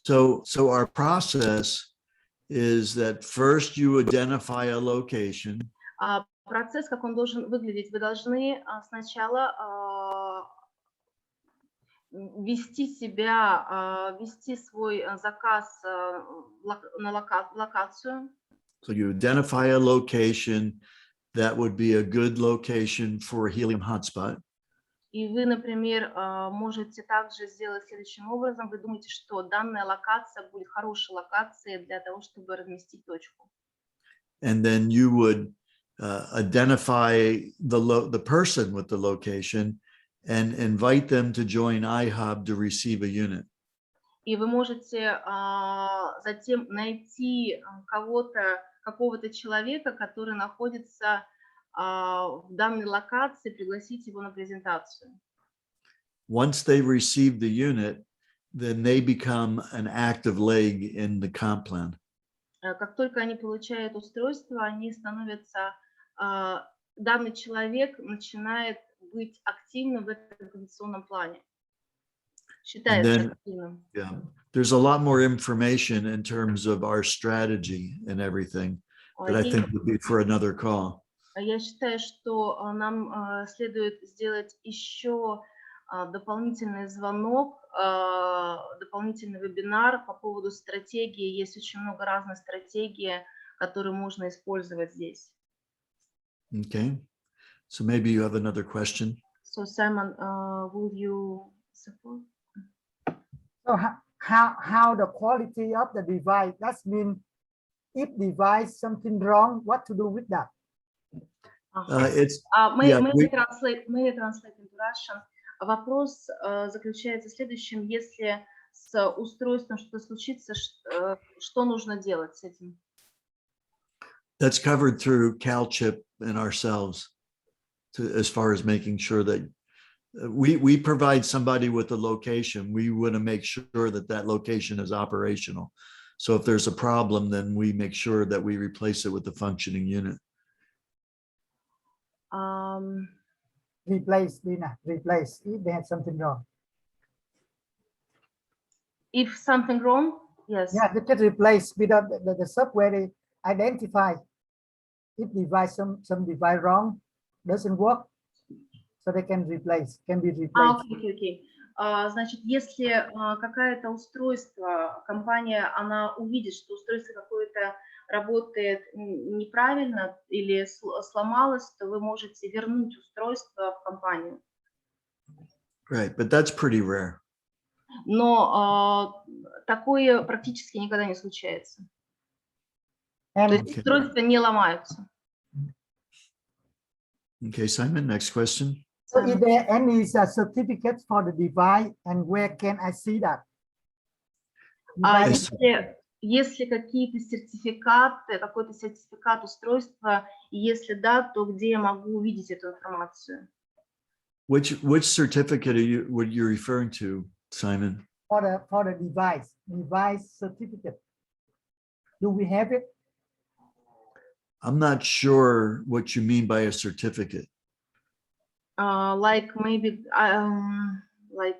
So our process is that first you identify a location. Процесс, как он должен выглядеть, вы должны сначала вести свой заказ на локацию. So you identify a location that would be a good location for a helium hotspot. И вы, например, можете также сделать следующим образом. Вы думаете, что данная локация будет хорошей локацией для того, чтобы разместить точку. And then you would identify the person with the location and invite them to join iHub to receive a unit. И вы можете затем найти какого-то человека, который находится в данной локации, пригласить его на презентацию. Once they receive the unit, then they become an active leg in the comp plan. Как только они получают устройство, они становятся, данный человек начинает быть активным в этом организационном плане. Считается активным. Yeah, there's a lot more information in terms of our strategy and everything that I think would be for another call. Я считаю, что нам следует сделать еще дополнительный звонок, дополнительный вебинар по поводу стратегии. Есть очень много разных стратегий, которые можно использовать здесь. Okay, so maybe you have another question. So Simon, will you support? So how the quality of the device? That means if device something wrong, what to do with that? May I translate into Russian? Вопрос заключается в следующем: если с устройством что-то случится, что нужно делать с этим? That's covered through CalChip and ourselves, as far as making sure that we provide somebody with a location. We want to make sure that that location is operational. So if there's a problem, then we make sure that we replace it with the functioning unit. Replace if they have something wrong. If something wrong, yes. Yeah, they can replace without the software identify if device some device wrong doesn't work, so they can be replaced. Okay. Значит, если какое-то устройство, компания, она увидит, что устройство какое-то работает неправильно или сломалось, то вы можете вернуть устройство в компанию. Right, but that's pretty rare. Но такое практически никогда не случается. То есть устройства не ломаются. Okay, Simon, next question. So is there any certificate for the device and where can I see that? Если какие-то сертификаты, какой-то сертификат устройства, и если да, то где я могу увидеть эту информацию? Which certificate were you referring to, Simon? For the device certificate. Do we have it? I'm not sure what you mean by a certificate. Like maybe like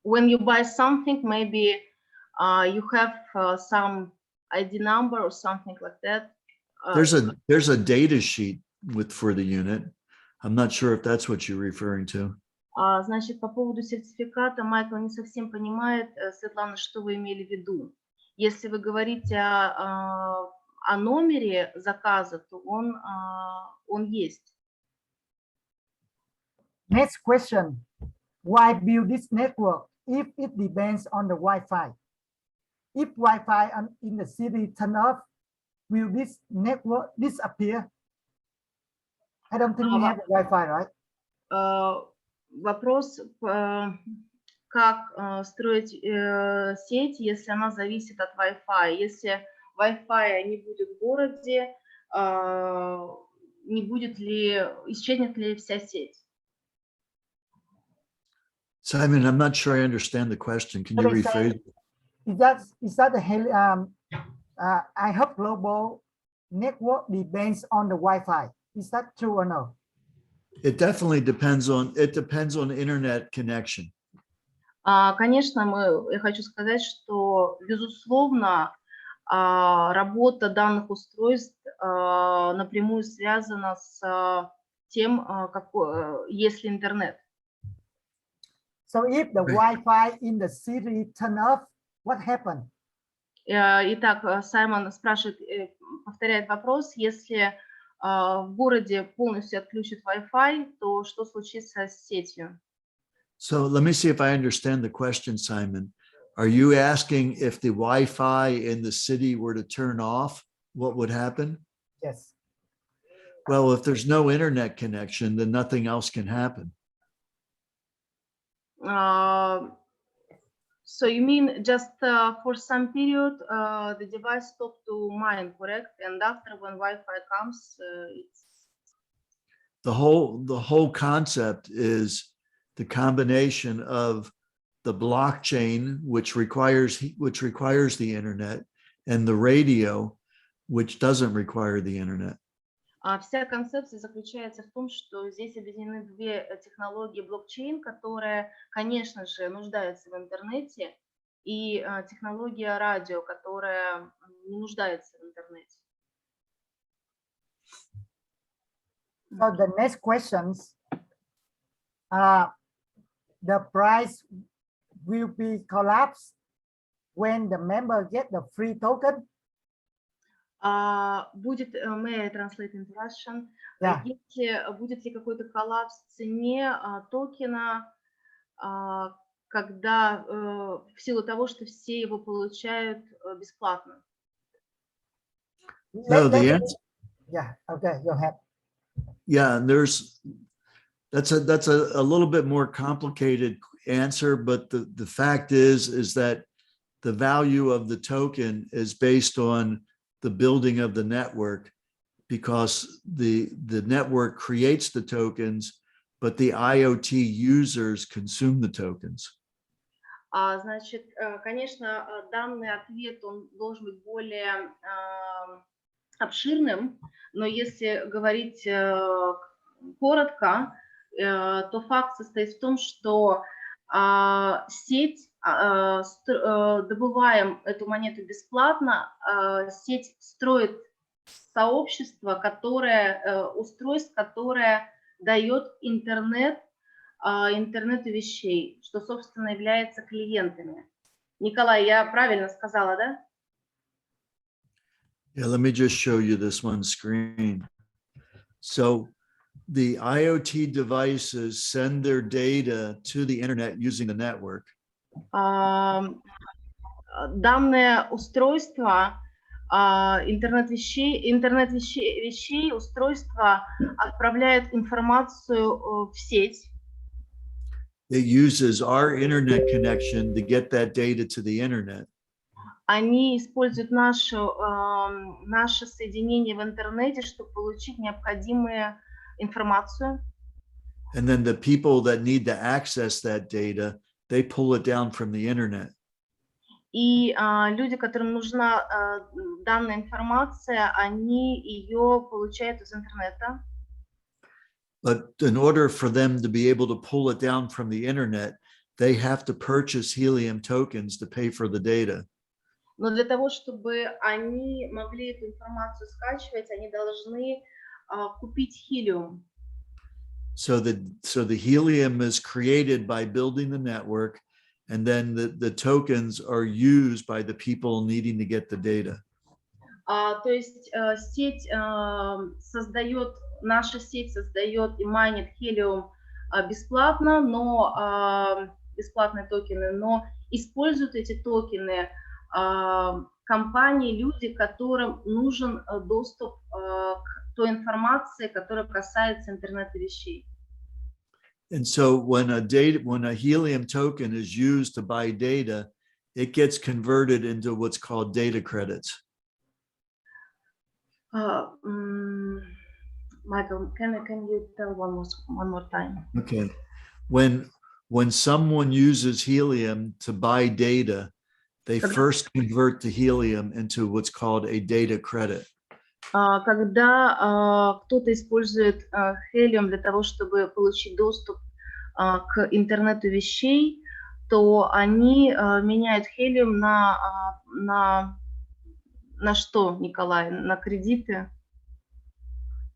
when you buy something, maybe you have some ID number or something like that. There's a data sheet for the unit. I'm not sure if that's what you're referring to. Значит, по поводу сертификата Майкл не совсем понимает, Светлана, что вы имели в виду. Если вы говорите о номере заказа, то он есть. Next question. Why build this network if it depends on the Wi-Fi. If Wi-Fi in the city turn off, will this network disappear? I don't think we have the Wi-Fi, right? Вопрос, как строить сеть, если она зависит от Wi-Fi. Если Wi-Fi не будет в городе, не будет ли, исчезнет ли вся сеть? Simon, I'm not sure I understand the question. Can you rephrase? Is that the iHub global network depends on the Wi-Fi? Is that true or no? It definitely depends on internet connection. Конечно, я хочу сказать, что, безусловно, работа данных устройств напрямую связана с тем, есть ли интернет. So if the Wi-Fi in the city turn off, what happened? Итак, Саймон спрашивает, повторяет вопрос, если в городе полностью отключат Wi-Fi, то что случится с сетью? So let me see if I understand the question, Simon. Are you asking if the Wi-Fi in the city were to turn off, what would happen? Yes. Well, if there's no internet connection, then nothing else can happen. So you mean just for some period the device stopped to mine, correct? And after when Wi-Fi comes, it's The whole concept is the combination of the blockchain, which requires the internet, and the radio, which doesn't require the internet. Вся концепция заключается в том, что здесь объединены две технологии блокчейн, которая, конечно же, нуждается в интернете, и технология радио, которая не нуждается в интернете. So the next questions, the price will be collapsed when the member get the free token. May I translate into Russian? Yeah. Будет ли какой-то коллапс в цене токена, когда в силу того, что все его получают бесплатно? No, the answer. Yeah. Okay. Go ahead. Yeah, and that's a little bit more complicated answer, but the fact is that the value of the token is based on the building of the network, because the network creates the tokens, but the IoT users consume the tokens. Значит, конечно, данный ответ, он должен быть более обширным, но если говорить коротко, то факт состоит в том, что сеть, добываем эту монету бесплатно, сеть строит сообщество, устройств, которое дает интернету вещей, что, собственно, является клиентами. Николай, я правильно сказала, да? Yeah, let me just show you this one screen. So the IoT devices send their data to the internet using the network. Данное устройство, интернет вещей, устройство отправляет информацию в сеть. It uses our internet connection to get that data to the internet. Они используют наше соединение в интернете, чтобы получить необходимую информацию. And then the people that need to access that data, they pull it down from the internet. И люди, которым нужна данная информация, они ее получают из интернета. But in order for them to be able to pull it down from the internet, they have to purchase helium tokens to pay for the data. Но для того, чтобы они могли эту информацию скачивать, они должны купить helium. So the helium is created by building the network, and then the tokens are used by the people needing to get the data. То есть наша сеть создает и майнит helium бесплатно, но бесплатные токены, но используют эти токены компании, люди, которым нужен доступ к той информации, которая касается интернета вещей. And so when a helium token is used to buy data, it gets converted into what's called data credits. Michael, can you tell one more time? Okay. When someone uses helium to buy data, they first convert the helium into what's called a data credit. Когда кто-то использует хелиум для того, чтобы получить доступ к интернету вещей, то они меняют хелиум на что, Николай? На кредиты?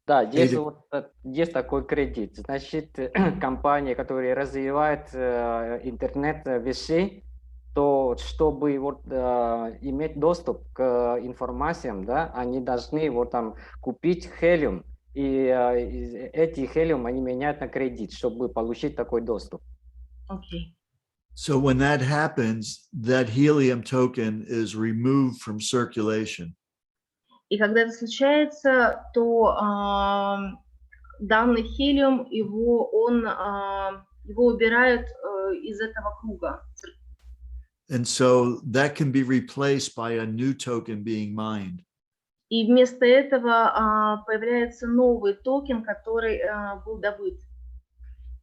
Да, есть такой кредит. Значит, компания, которая развивает интернет вещей, то чтобы иметь доступ к информациям, да, они должны купить хелиум, и эти хелиум они меняют на кредит, чтобы получить такой доступ. Okay. So when that happens, that helium token is removed from circulation. И когда это случается, то данный хелиум его убирают из этого круга. And so that can be replaced by a new token being mined. И вместо этого появляется новый токен, который был добыт.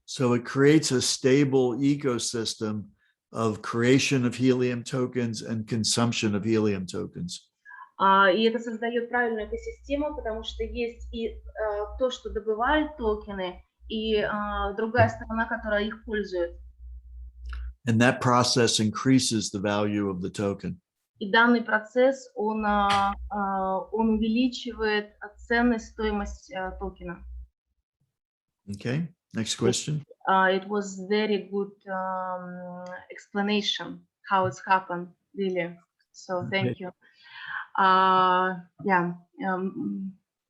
So it creates a stable ecosystem of creation of helium tokens and consumption of helium tokens. И это создает правильную экосистему, потому что есть и то, что добывает токены, и другая сторона, которая их пользует. And that process increases the value of the token. И данный процесс, он увеличивает ценность, стоимость токена. Okay, next question. It was very good explanation how it's happened, really. So thank you.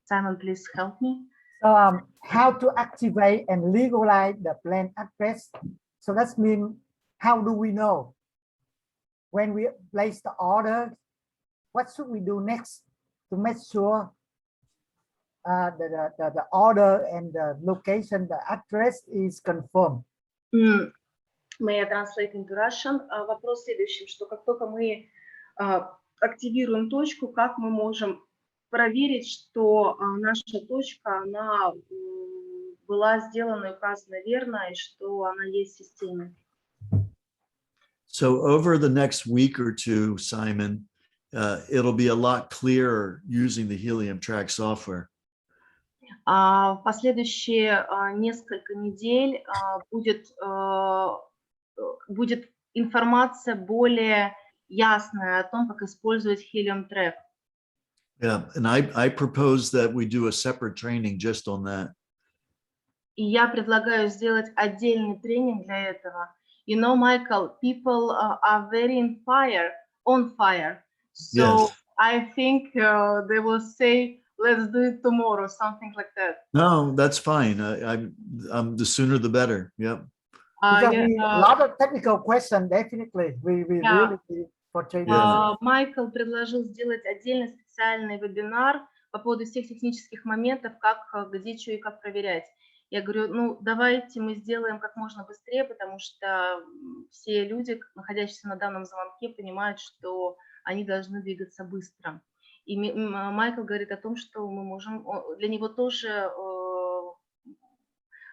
Simon, please help me. So how to activate and legalize the plan address? So that means, how do we know when we place the order? What should we do next to make sure the order and the location, the address is confirmed? May I translate into Russian? Вопрос следующий, что как только мы активируем точку, как мы можем проверить, что наша точка, она была сделана и указана верно, и что она есть в системе. So over the next week or two, Simon, it'll be a lot clearer using the Helium Track software. В последующие несколько недель будет информация более ясная о том, как использовать Helium Track. Yeah, and I propose that we do a separate training just on that. И я предлагаю сделать отдельный тренинг для этого. You know, Michael, people are very on fire. So Yes. I think they will say, let's do it tomorrow, something like that. No, that's fine. I'm the sooner the better. Yep. Because a lot of technical questions, definitely. We really need for training. Майкл предложил сделать отдельный специальный вебинар по поводу всех технических моментов, как, где, что и как проверять. Я говорю, ну, давайте мы сделаем как можно быстрее, потому что все люди, находящиеся на данном звонке, понимают, что они должны двигаться быстро. И Майкл говорит о том, что мы можем, для него тоже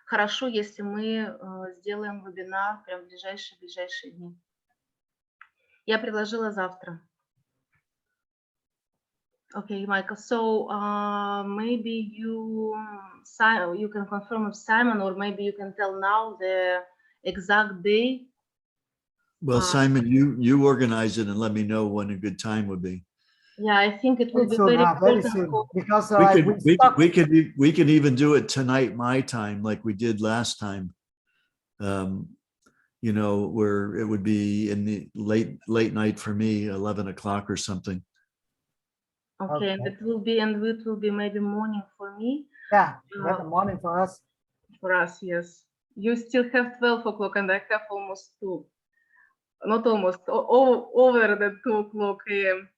хорошо, если мы сделаем вебинар прямо в ближайшие дни. Я предложила завтра. Okay, Michael. So maybe you can confirm with Simon, or maybe you can tell now the exact day. Well, Simon, you organize it and let me know when a good time would be. Yeah, I think it will be Very very soon, important. because we could even do it tonight, my time, like we did last time. You know, where it would be in the late night for me, 11 o'clock or something. Okay, and it will be maybe morning for me. Yeah, that's the morning for us. For us, yes. You still have 12 o'clock and I have almost 2. Not almost, over the 2 o'clock a.m.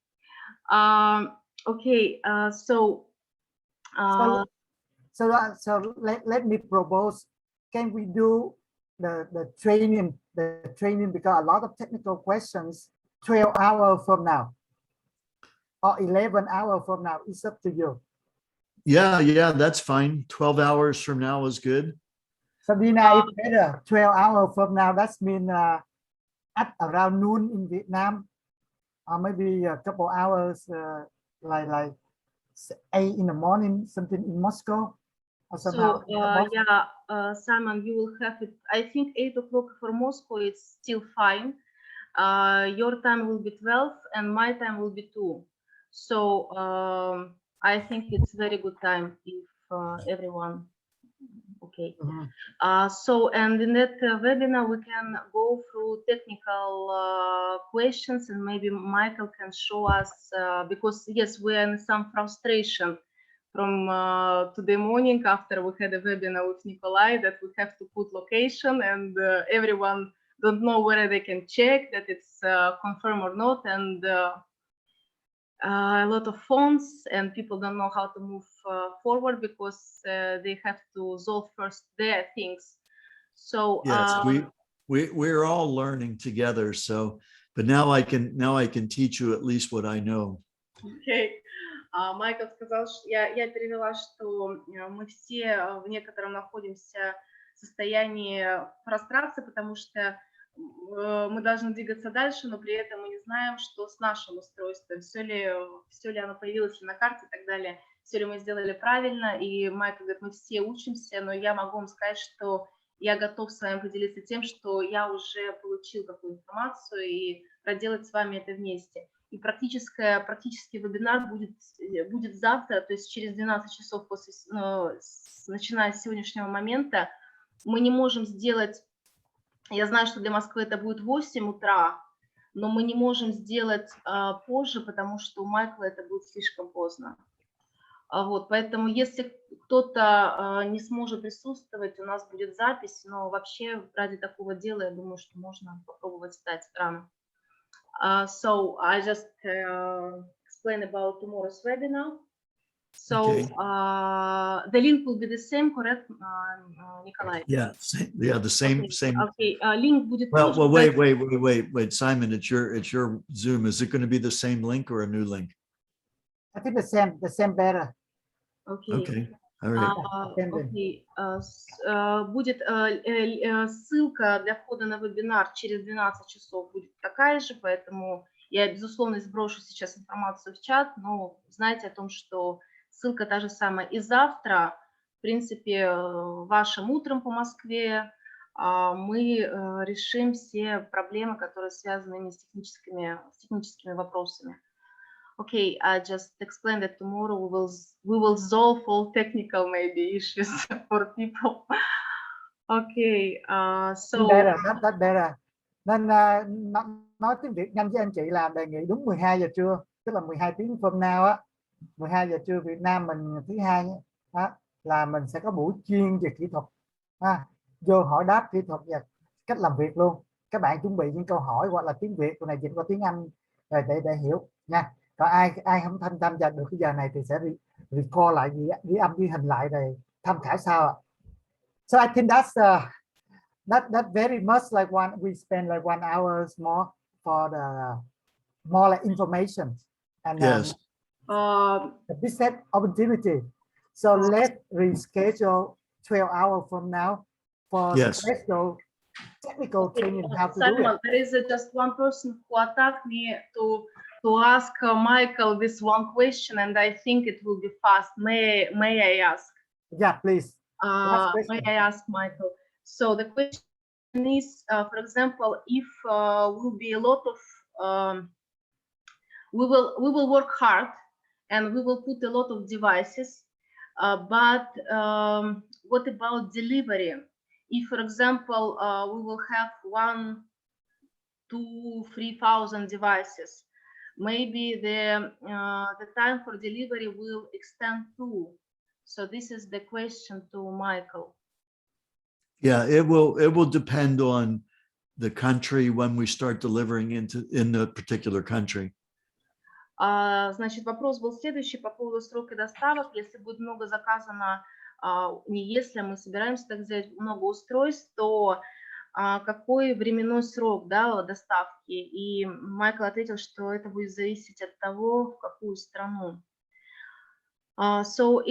Okay, so let me propose, can we do the training because a lot of technical questions 12 hours from now or 11 hours from now, it's up to you. Yeah, that's fine. 12 hours from now is good. Sabina, it's better. 12 hours from now, that means at around noon in Vietnam, or maybe a couple hours, like 8 in the morning, something in Moscow. Or so yeah, Simon, you will have it. I think 8 o'clock for Moscow is still fine. Your time will be 12 and my time will be 2. So I think it's very good time if everyone. Okay. So, and in that webinar, we can go through technical questions, and maybe Michael can show us, because yes, we are in some frustration from today morning after we had a webinar with Nikolai that we have to put location and everyone don't know whether they can check that it's confirmed or not, and a lot of phones, and people don't know how to move forward because they have to solve first their things. So yes, we're all learning together. So, but now I can teach you at least what I know. Okay. Майкл сказал, я перевела, что мы все в некотором находимся в состоянии фрустрации, потому что мы должны двигаться дальше, но при этом мы не знаем, что с нашим устройством, все ли оно появилось на карте и так далее, все ли мы сделали правильно. И Майкл говорит, мы все учимся, но я могу вам сказать, что я готов с вами поделиться тем, что я уже получил какую-то информацию и проделать с вами это вместе. И практический вебинар будет завтра, то есть через 12 часов начиная с сегодняшнего момента. Мы не можем сделать, я знаю, что для Москвы это будет 8 утра, но мы не можем сделать позже, потому что у Майкла это будет слишком поздно. Вот, поэтому если кто-то не сможет присутствовать, у нас будет запись, но вообще ради такого дела, я думаю, что можно попробовать встать рано. So I just explain about tomorrow's webinar. So Okay. The link will be the same, correct, Nikolai? Yeah, the same. Okay. Same. Okay. Link будет. Well, wait, Simon, it's your Zoom. Is it going to be the same link or a new link? I think the same better. Okay. All right. Okay. Будет ссылка для входа на вебинар через 12 часов будет такая же, поэтому я, безусловно, сброшу сейчас информацию в чат, но знайте о том, что ссылка та же самая. И завтра, в принципе, вашим утром по Москве мы решим все проблемы, которые связаны с техническими вопросами. Okay, I just explained that tomorrow we will solve all technical maybe issues for people. Okay, so That better. Nên nói tiếng Việt nhanh với anh chị là đề nghị đúng 12 giờ trưa, tức là 12 tiếng from now á, 12 giờ trưa Việt Nam mình thứ hai đó, là mình sẽ có buổi chuyên về kỹ thuật. Vô hỏi đáp kỹ thuật và cách làm việc luôn. Các bạn chuẩn bị những câu hỏi hoặc là tiếng Việt, còn này dịch qua tiếng Anh để hiểu nha. Còn ai không tham gia được cái giờ này thì sẽ record lại, ghi âm ghi hình lại rồi tham khảo sau ạ. So I think that's that very much like we spend like 1 hour more for the more like information and Yes. The business opportunity. So let's reschedule 12 hours from now for special technical training how to do it. There is just one person who attacked me to ask Michael this one question, and I think it will be fast. May I ask? Yeah, please. May I ask Michael? So the question is, for example, if will be a lot of, we will work hard and we will put a lot of devices, but what about delivery? If, for example, we will have 1, 2, 3,000 devices, maybe the time for delivery will extend too. So this is the question to Michael. Yeah, it will depend on the country when we start delivering in the particular country. Значит, вопрос был следующий по поводу срока доставок. Если будет много заказано, не если, мы собираемся так сделать, много устройств, то какой временной срок, да, доставки? И Майкл ответил, что это будет зависеть от того, в какую страну. So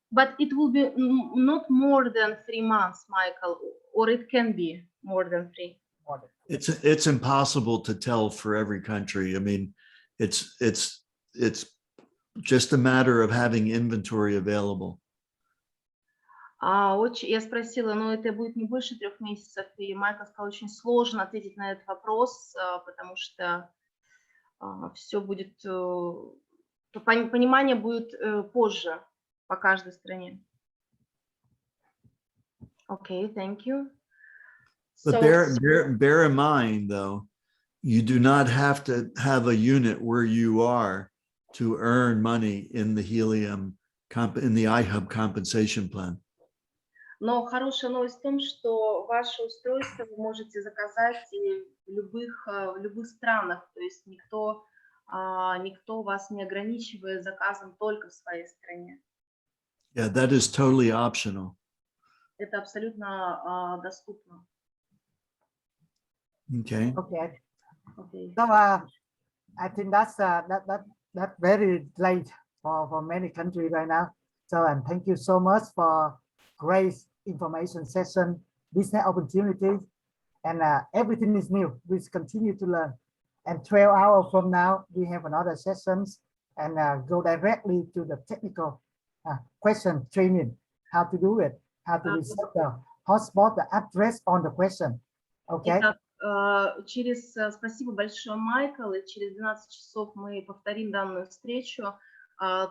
but it will be not more than 3 months, Michael, or it can be more than 3. It's impossible to tell for every country. I mean, it's just a matter of having inventory available. Я спросила, но это будет не больше 3 месяцев, и Майкл сказал, очень сложно ответить на этот вопрос, потому что все будет, понимание будет позже по каждой стране. Okay, thank you. But bear in mind, though, you do not have to have a unit where you are to earn money in the helium, in the iHub compensation plan. Но хорошая новость в том, что ваше устройство вы можете заказать в любых странах, то есть никто вас не ограничивает заказом только в своей стране. Yeah, that is totally optional. Это абсолютно доступно. Okay. Okay. Okay. So I think that's very late for many countries right now. So and thank you so much for great information session, business opportunities, and everything is new. We continue to learn. And 12 hours from now, we have another sessions and go directly to the technical question training, how to do it, how to reset the hotspot, the address on the question. Okay. Спасибо большое, Майкл, и через 12 часов мы повторим данную встречу,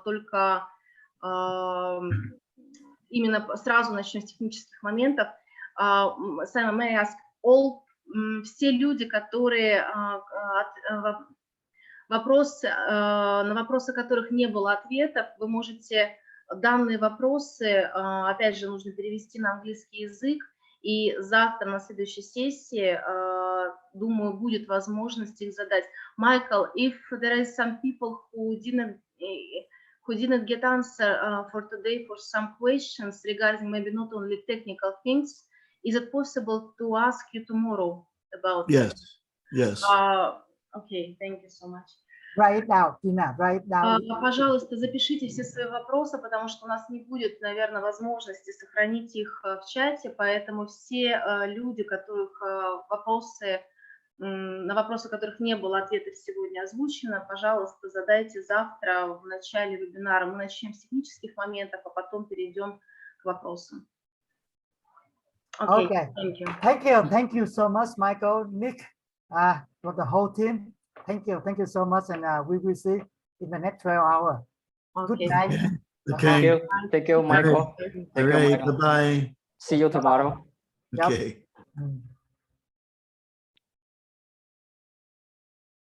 только именно сразу начнем с технических моментов. Simon, may I ask все люди, которые на вопросы которых не было ответов, вы можете данные вопросы, опять же, нужно перевести на английский язык, и завтра на следующей сессии, думаю, будет возможность их задать. Michael, if there is some people who didn't get answer for today for some questions regarding maybe not only technical things, is it possible to ask you tomorrow about Yes. it? Yes. Okay, thank you so much. Write it down, Tina, write it down. Пожалуйста, запишите все свои вопросы, потому что у нас не будет, наверное, возможности сохранить их в чате, поэтому все люди, которых на вопросы которых не было ответов сегодня озвучено, пожалуйста, задайте завтра в начале вебинара. Мы начнем с технических моментов, а потом перейдем к вопросам. Okay. Thank you so much, Michael, Nick, for the whole team. Thank you so much, and we will see in the next 12 hours. Good night. Okay. Thank you, Michael. All right. Bye-bye. See you tomorrow. Okay. Yep.